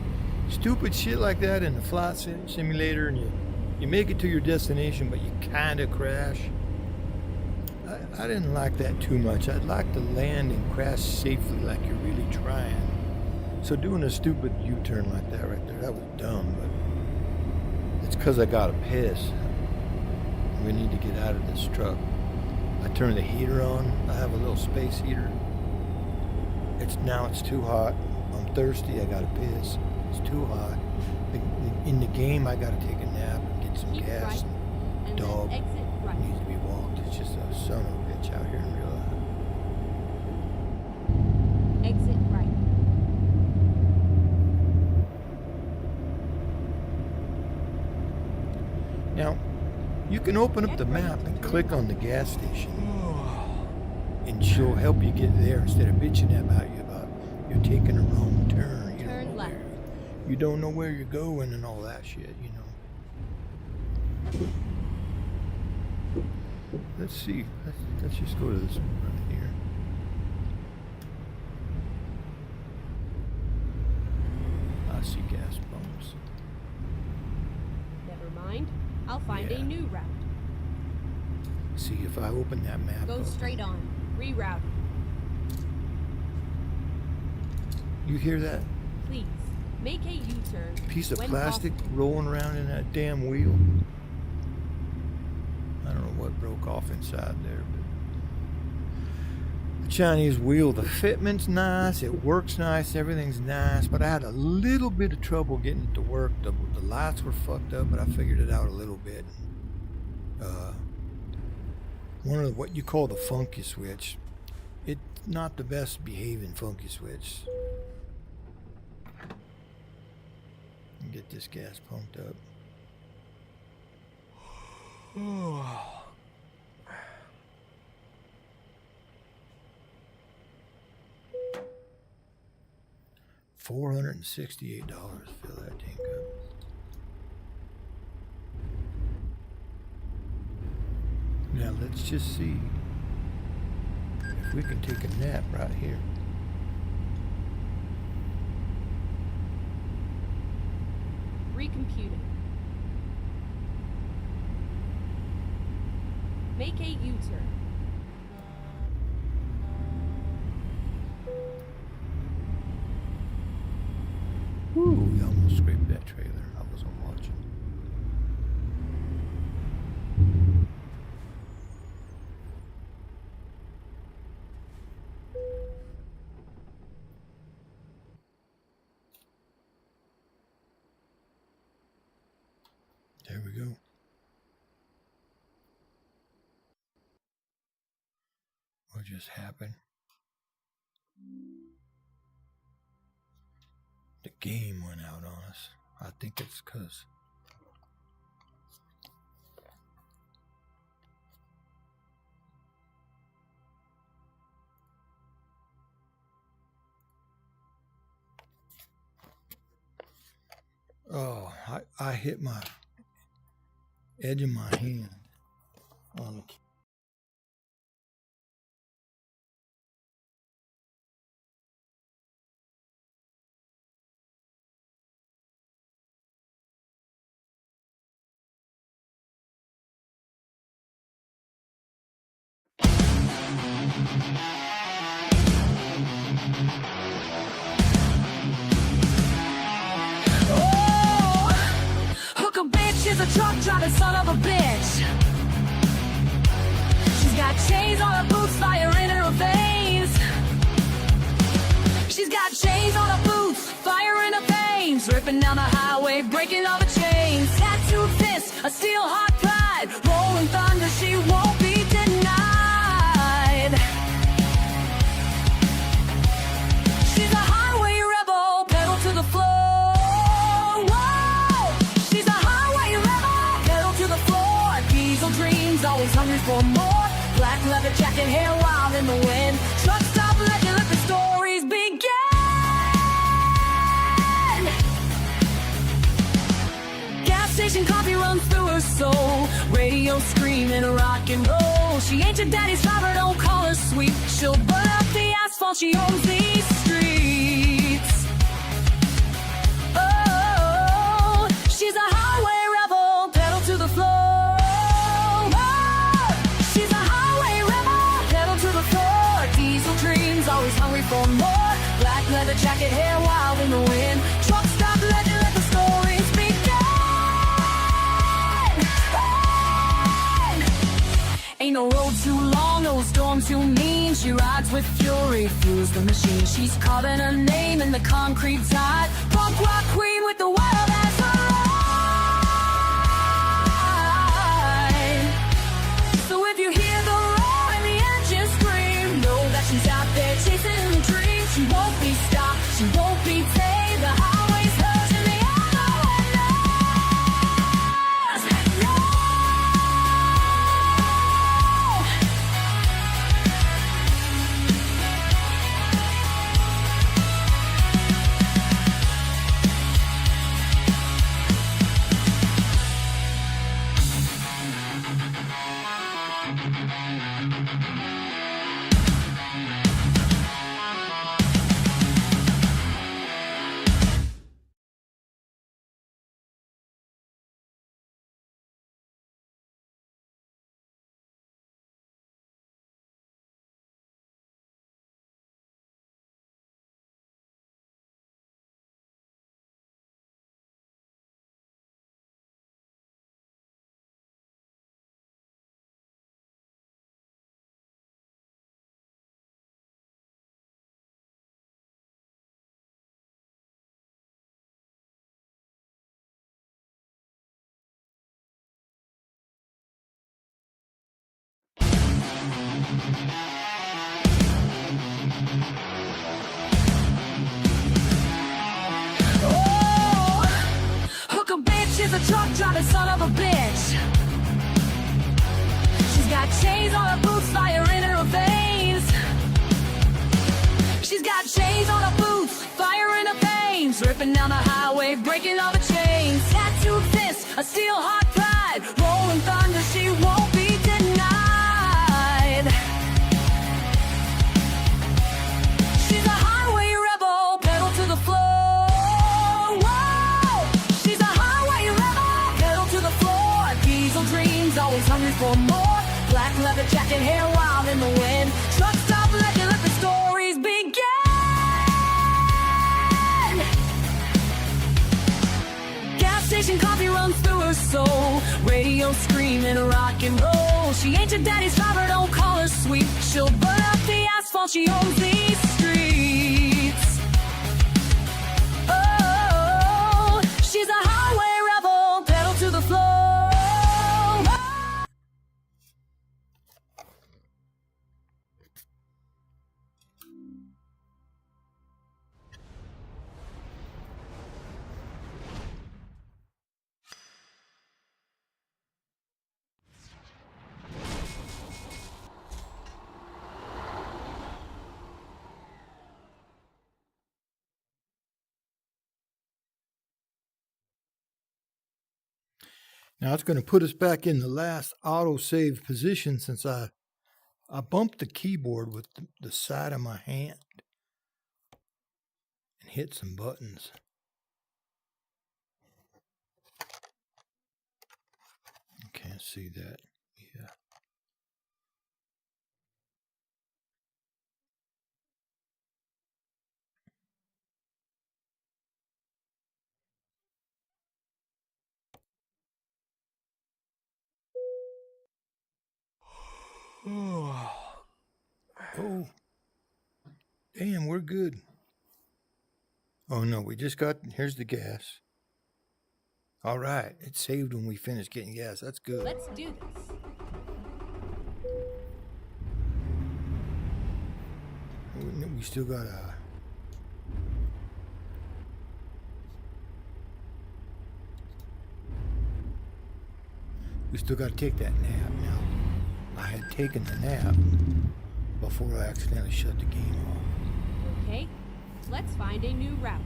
Stupid shit like that in the flight simulator, and you make it to your destination, but you kind of crash. I didn't like that too much. I'd like to land and crash safely like you're really trying. So doing a stupid U-turn like that right there, that was dumb, but it's because I got a piss. We need to get out of this truck. I turn the heater on. I have a little space heater. It's too hot. I'm thirsty. I gotta piss. It's too hot. In the game, I gotta take a nap and get some Keep gas. right, and Dog then exit right. needs to be walked. It's just a son of a bitch out here in real life. Exit right. Now, you can open up Get the ready map to and turn click on left. the gas station, and she'll help you get there instead of bitching about you're taking a wrong turn. Turn left. You don't know where you're going and all that shit, you know. Let's see. Let's just go to this one right here. I see gas pumps. Never mind. I'll find Yeah. a new route. See, if I open that map Go up, straight on. Reroute. you hear that Please make a U-turn. piece of when plastic possible. rolling around in that damn wheel? I don't know what broke off inside there, but the Chinese wheel, the fitment's nice, it works nice, everything's nice, but I had a little bit of trouble getting it to work. The lights were fucked up, but I figured it out a little bit. One of what you call the funky switch, it's not the best behaving funky switch. Get this gas pumped up. $468 to fill that tank up. Now let's just see if we can take a nap right here. Recomputing. Make a U-turn. Ooh, we almost scraped that trailer. I wasn't watching. There we go. What just happened? The game went out on us. I think it's because I hit my edge of my hand on the Hook a bitch is a truck driving son of a bitch. She's got chains on her boots, fire in her veins. She's got chains on her boots, fire in her veins. Ripping down the highway, breaking all the chains. Tattooed fists, a steel hot pride. Rolling thunder, she won't be denied. She's a highway rebel, pedal to the floor. Dreams, always hungry for more. Black leather jacket, hair wild in the wind. Truck stop, legend, let the stories begin. Gas station coffee runs through her soul. Radio screaming rock and roll. She ain't your daddy's driver, don't call her sweet. She'll burn up the asphalt, she owns these streets. Oh, she's a highway rebel, pedal to the floor. Always hungry for more. Black leather jacket, hair wild in the wind. Truck stop, legend, let the stories begin. Ain't no road too long, no storm too mean. She rides with fury, fuels the machine. She's carving her name in the concrete tide. Punk rock queen with the world as her ride. So if you hear the roar and the engine scream, know that she's out there chasing the dream. She won't be stopped, she won't be tamed. The highway's hers and the other windows. No. Oh, hook a bitch is a truck driving son of a bitch. She's got chains on her boots, fire in her veins. She's got chains on her boots, fire in her veins. Ripping down the highway, breaking all the chains. Tattooed fists, a steel heart pride. Rolling thunder, she won't be denied. She's a highway rebel, pedal to the floor. Whoa! She's a highway rebel, pedal to the floor. Diesel dreams, always hungry for more. Black leather jacket, hair wild in the wind. Truck stop legend, let the stories begin. Gas station coffee runs through her soul. Radio screaming rock and roll. She ain't your daddy's driver, don't call her sweet. She'll burn up the asphalt, she owns these streets. Oh, she's a highway rebel, pedal to the floor. Now it's going to put us back in the last autosave position since I bumped the keyboard with the side of my hand and hit some buttons. You can't see that. Yeah. Oh, damn, we're good. Oh no, we just got, here's the gas. All right, it saved when we finished getting gas. That's good. Let's do this. We still got we still got to take that nap now. I had taken the nap before I accidentally shut the game off. Okay, let's find a new route.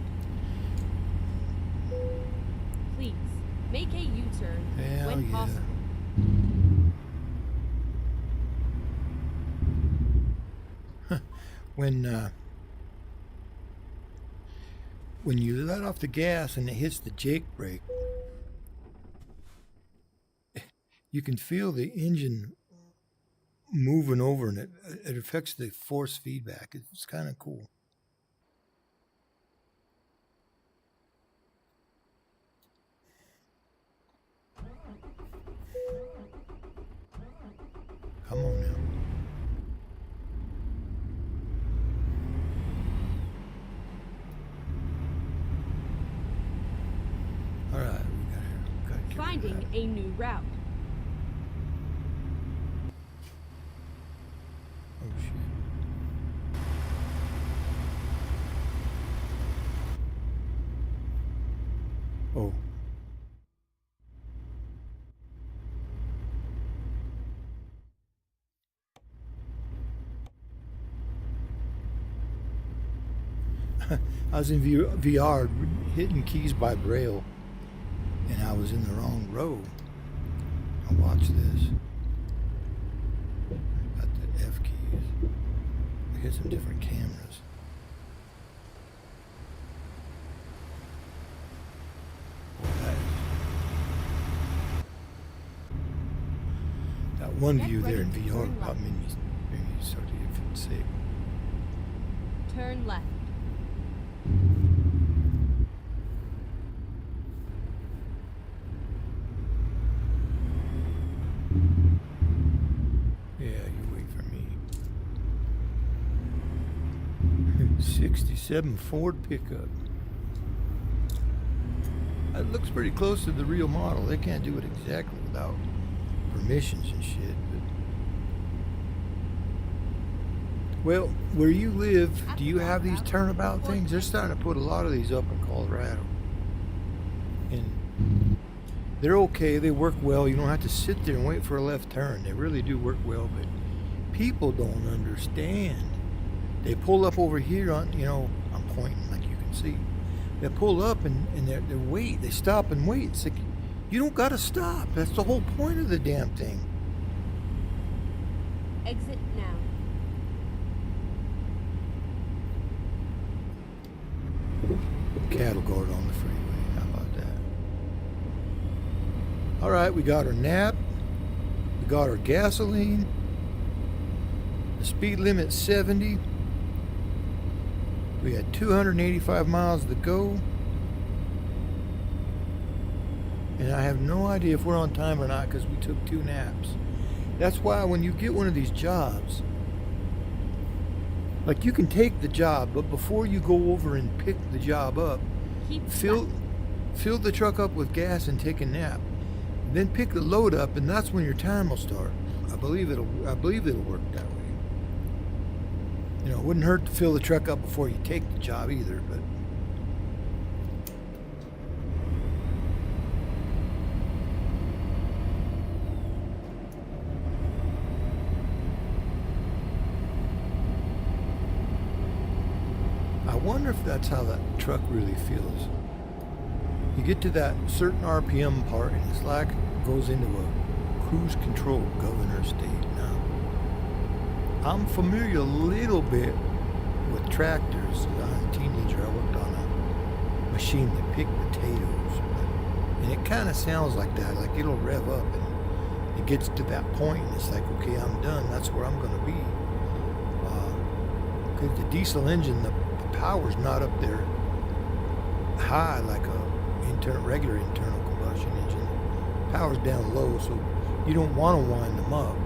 Please, make a U-turn Hell when yeah. possible. When you let off the gas and it hits the Jake brake, you can feel the engine moving over, and it affects the force feedback. It's kind of cool. Come on now. finding a new route. Oh shit. Oh. I was in VR hitting keys by braille, and I was in the wrong row. Now watch this. Got the F keys. I hit some different cameras. Boy, that one Get view there in ready to VR turn about made me sort of sick. Turn left. Yeah, you wait for me. 67 Ford pickup. It looks pretty close to the real model. They can't do it exactly without permissions and shit. But well, where you live, do you have these turnabout things? They're starting to put a lot of these up in Colorado. And they're okay. They work well. You don't have to sit there and wait for a left turn. They really do work well, but people don't understand. They pull up over here on, you know, I'm pointing like you can see. They pull up and they wait. They stop and wait. It's like, you don't got to stop. That's the whole point of the damn thing. Exit now. Cattle guard on the freeway. How about that? All right, we got our nap. We got our gasoline. The speed limit's 70. We had 285 miles to go. And I have no idea if we're on time or not because we took 2 naps. That's why when you get one of these jobs, like you can take the job, but before you go over and pick the job up, Keep fill the truck up with gas and take a nap. Then pick the load up, and that's when your time will start. I believe it'll work that way. You know, it wouldn't hurt to fill the truck up before you take the job either, but I wonder if that's how that truck really feels. You get to that certain RPM part, and it's like it goes into a cruise control governor state now. I'm familiar a little bit with tractors. As I was a teenager, I worked on a machine that picked potatoes, and it kind of sounds like that. Like it'll rev up, and it gets to that point, and it's like, okay, I'm done. That's where I'm going to be. Because the diesel engine, the power's not up there high like a regular internal combustion engine. Power's down low, so you don't want to wind them up.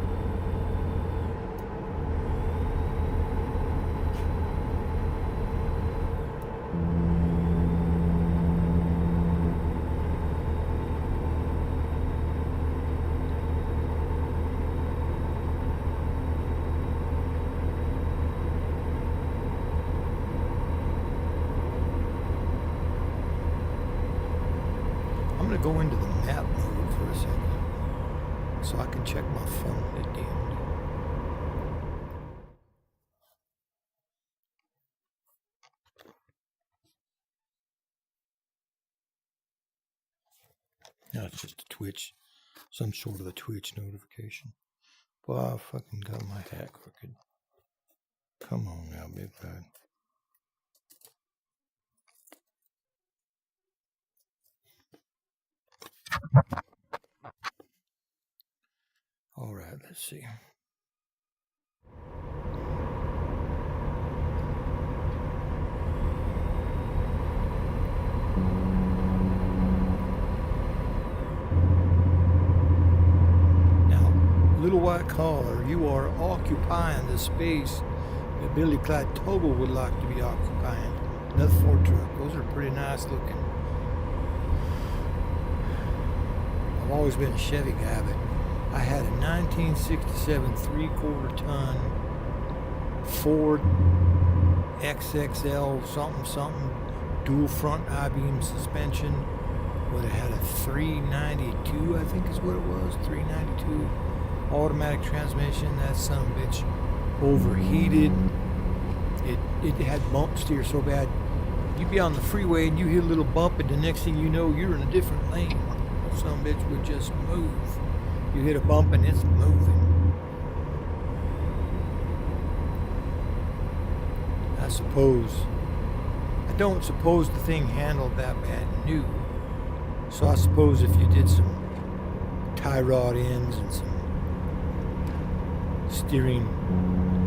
I'm going to go into the map mode for a second so I can check my phone at the end. No, it's just a Twitch, some sort of a Twitch notification. Well, I fucking got my hat crooked. Come on now, big guy. All right, let's see. Now, little white collar, you are occupying the space that Billy Clyde Tuggle would like to be occupying. Another Ford truck. Those are pretty nice looking. I've always been a Chevy guy, but I had a 1967 3/4 ton Ford XXL something dual front I-beam suspension. But it had a 392, I think is what it was, 392 automatic transmission. That son of a bitch overheated. It had bump steer so bad. You'd be on the freeway and you hit a little bump, and the next thing you know, you're in a different lane. That son of a bitch would just move. You hit a bump and it's moving. I don't suppose the thing handled that bad new. So I suppose if you did some tie rod ends and some steering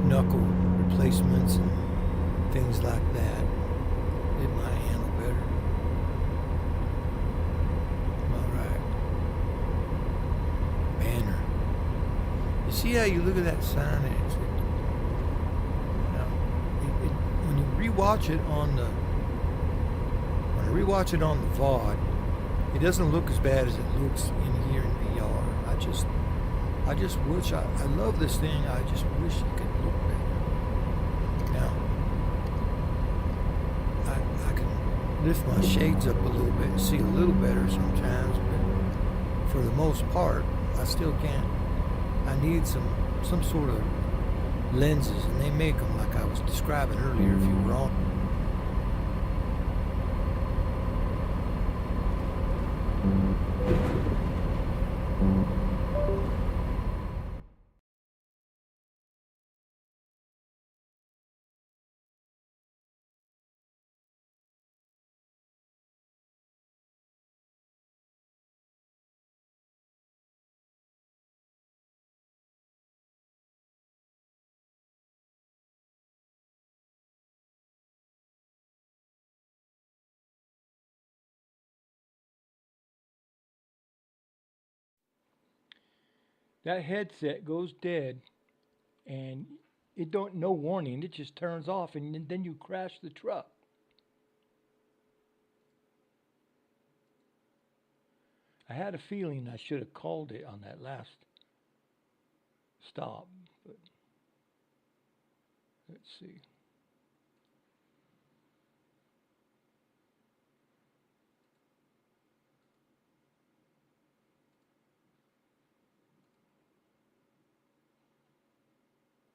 knuckle replacements and things like that, it might handle better. Alright. Banner. You see how you look at that sign and it's when you rewatch it on the VOD, it doesn't look as bad as it looks in here in VR. I just wish I love this thing. I just wish it could look better. Now I can lift my shades up a little bit and see a little better sometimes, but for the most part, I still can't. I need some sort of lenses, and they make them like I was describing earlier. If you were on. That headset goes dead, and it don't no warning. It just turns off, and then you crash the truck. I had a feeling I should have called it on that last stop, but let's see.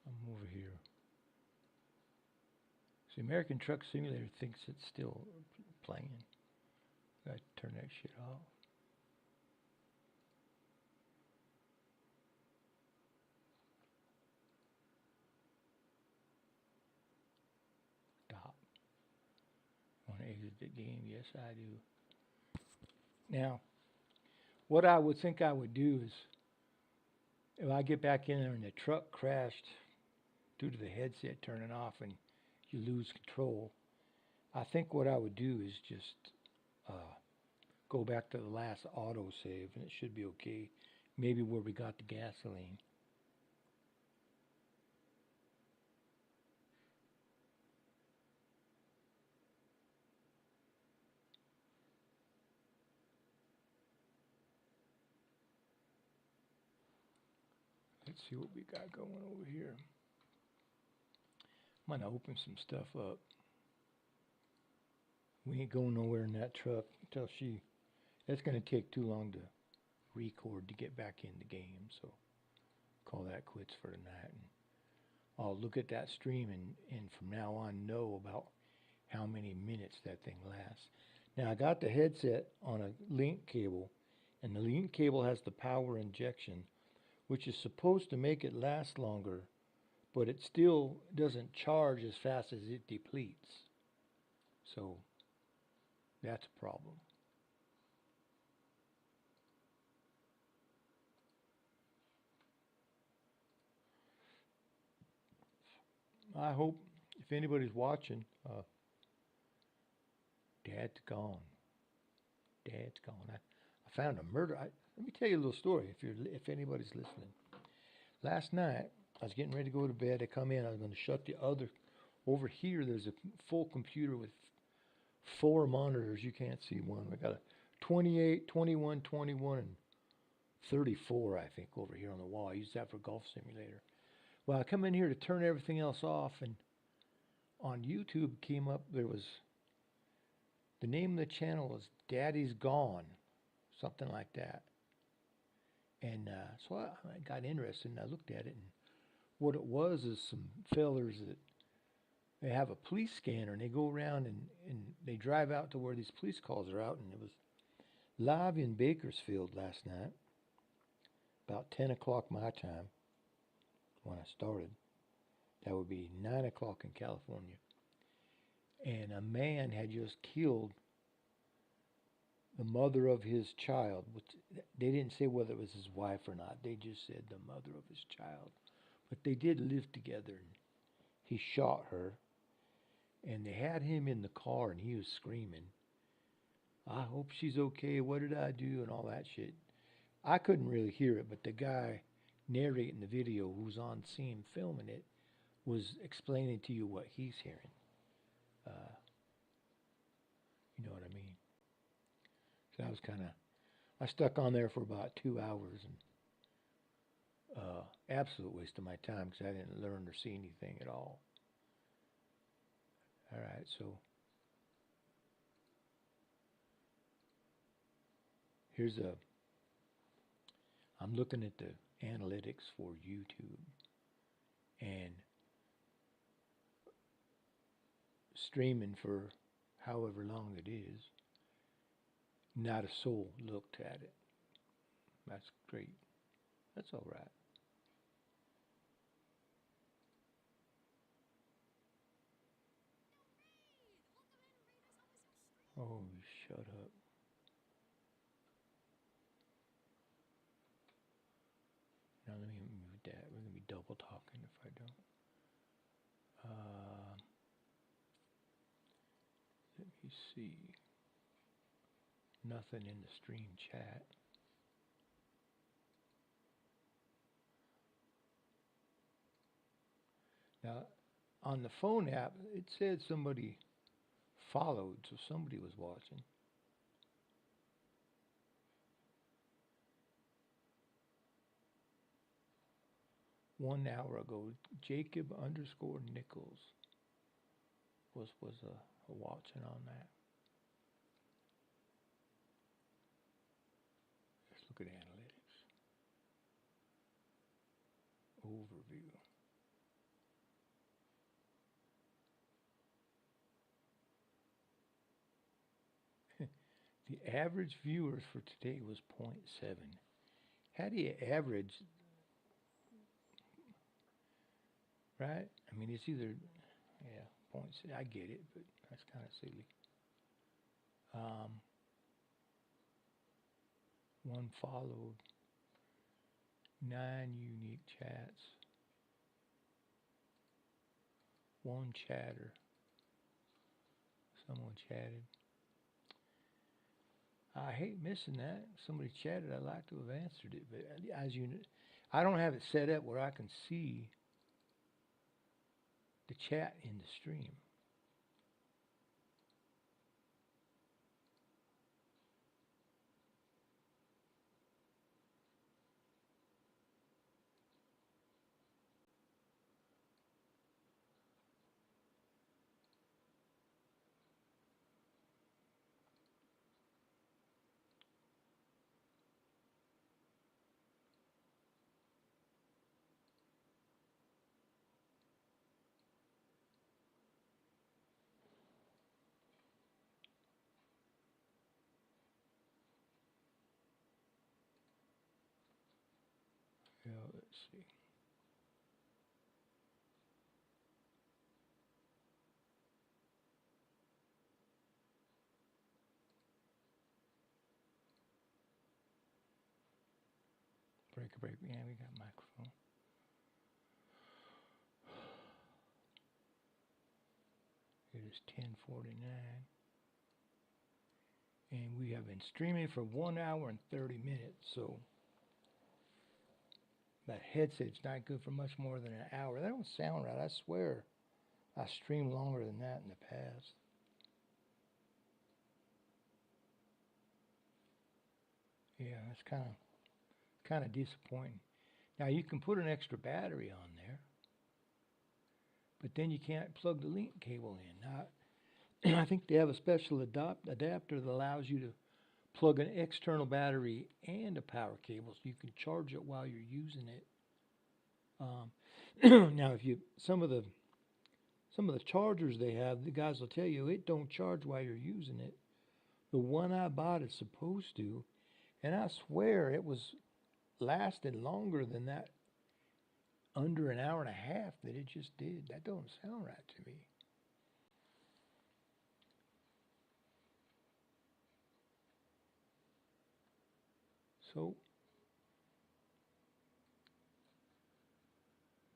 I'm over here. See, American Truck Simulator thinks it's still playing. Gotta turn that shit off. Stop. Want to exit the game? Yes, I do. Now, what I would think I would do is, if I get back in there and the truck crashed due to the headset turning off and you lose control, I think what I would do is just go back to the last auto save, and it should be okay. Maybe where we got the gasoline. Let's see what we got going over here. I'm gonna open some stuff up. We ain't going nowhere in that truck until it's gonna take too long to record to get back in the game, so call that quits for tonight. And I'll look at that stream and from now on know about how many minutes that thing lasts. Now I got the headset on a link cable, and the link cable has the power injection, which is supposed to make it last longer, but it still doesn't charge as fast as it depletes. So that's a problem. I hope if anybody's watching, Dad's gone. Dad's gone. I found a murder. Let me tell you a little story if anybody's listening. Last night, I was getting ready to go to bed. I come in. I was going to shut the other. Over here, there's a full computer with 4 monitors. You can't see one. I got a 28, 21, 21, and 34, I think, over here on the wall. I use that for Golf Simulator. Well, I come in here to turn everything else off, and on YouTube came up, there was, the name of the channel was Daddy's Gone, something like that. And so I got interested, and I looked at it, and what it was is some fellers that, they have a police scanner, and they go around and they drive out to where these police calls are out, and it was live in Bakersfield last night, about 10 o'clock my time, when I started. That would be 9 o'clock in California. And a man had just killed the mother of his child. Which they didn't say whether it was his wife or not. They just said the mother of his child. But they did live together. And he shot her. And they had him in the car, and he was screaming, "I hope she's okay. What did I do?" and all that shit. I couldn't really hear it, but the guy narrating the video, who's on scene filming it, was explaining to you what he's hearing. You know what I mean? So that was kind of, I stuck on there for about 2 hours, and absolute waste of my time because I didn't learn or see anything at all. All right, so here's I'm looking at the analytics for YouTube, and streaming for however long it is, not a soul looked at it. That's great. That's all right. Oh, shut up. Now let me move that. We're going to be double talking if I don't. Let me see. Nothing in the stream chat. Now, on the phone app, it said somebody followed, so somebody was watching. One hour ago, Jacob_Nichols was watching on that. Let's look at analytics. Overview. The average viewers for today was 0.7. How do you average, right? I mean, it's either, yeah, 0.6. I get it, but that's kind of silly. One followed, 9 unique chats, 1 chatter. Someone chatted. I hate missing that. Somebody chatted. I'd like to have answered it, but as you know, I don't have it set up where I can see the chat in the stream. Yeah, let's see. Break. Yeah, we got microphone. It is 10:49. And we have been streaming for 1 hour and 30 minutes, so that headset's not good for much more than an hour. That don't sound right. I swear I streamed longer than that in the past. Yeah, that's kind of kind of disappointing. Now you can put an extra battery on there, but then you can't plug the link cable in. Now, I think they have a special adapter that allows you to plug an external battery and a power cable, so you can charge it while you're using it. Now, if you some of the chargers they have, the guys will tell you it don't charge while you're using it. The one I bought is supposed to, and I swear it was lasted longer than that, under an hour and a half that it just did. That don't sound right to me. So,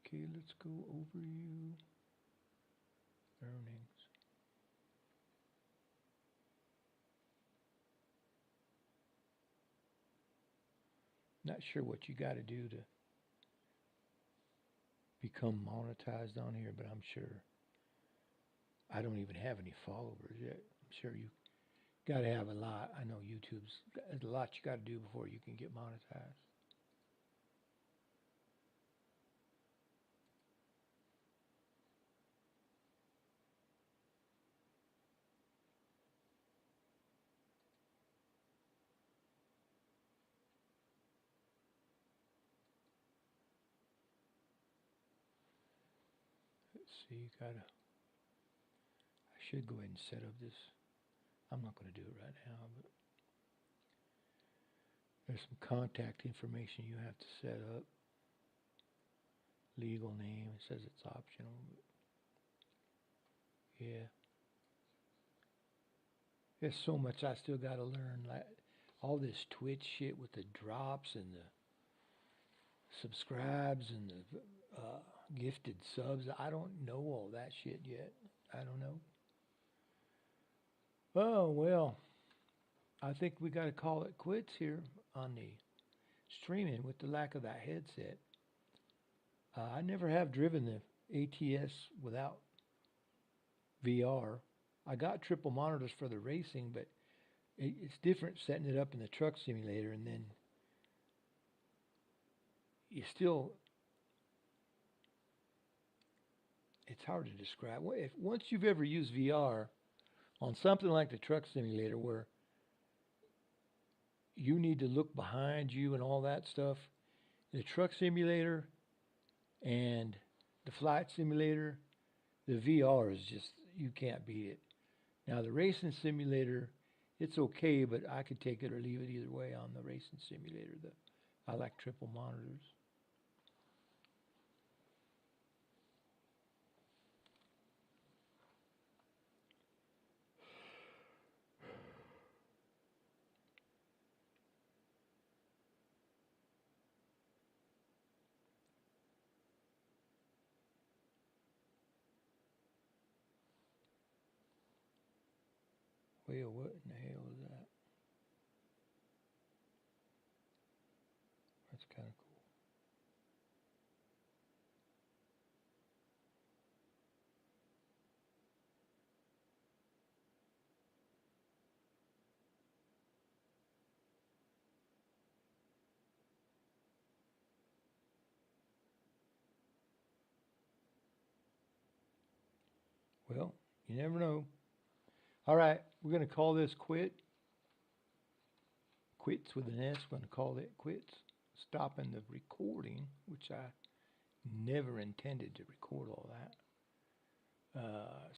okay, let's go overview, earnings. Not sure what you got to do to become monetized on here, but I'm sure. I don't even have any followers yet. I'm sure you got to have a lot. I know there's a lot you got to do before you can get monetized. Let's see, I should go ahead and set up this. I'm not going to do it right now, but there's some contact information you have to set up. Legal name, it says it's optional, but yeah. There's so much I still got to learn, like all this Twitch shit with the drops and the subscribes and the gifted subs. I don't know all that shit yet. I don't know. Oh, well, I think we got to call it quits here on the streaming with the lack of that headset. I never have driven the ATS without VR. I got triple monitors for the racing, but it's different setting it up in the truck simulator, and then you still, it's hard to describe. Once you've ever used VR on something like the truck simulator where you need to look behind you and all that stuff, the truck simulator and the flight simulator, the VR is just, you can't beat it. Now the racing simulator, it's okay, but I could take it or leave it either way on the racing simulator. I like triple monitors. Well, what in the hell is that? That's kind of cool. Well, you never know. All right, we're going to call this quits with an S. We're going to call it quits. Stopping the recording, which I never intended to record all that.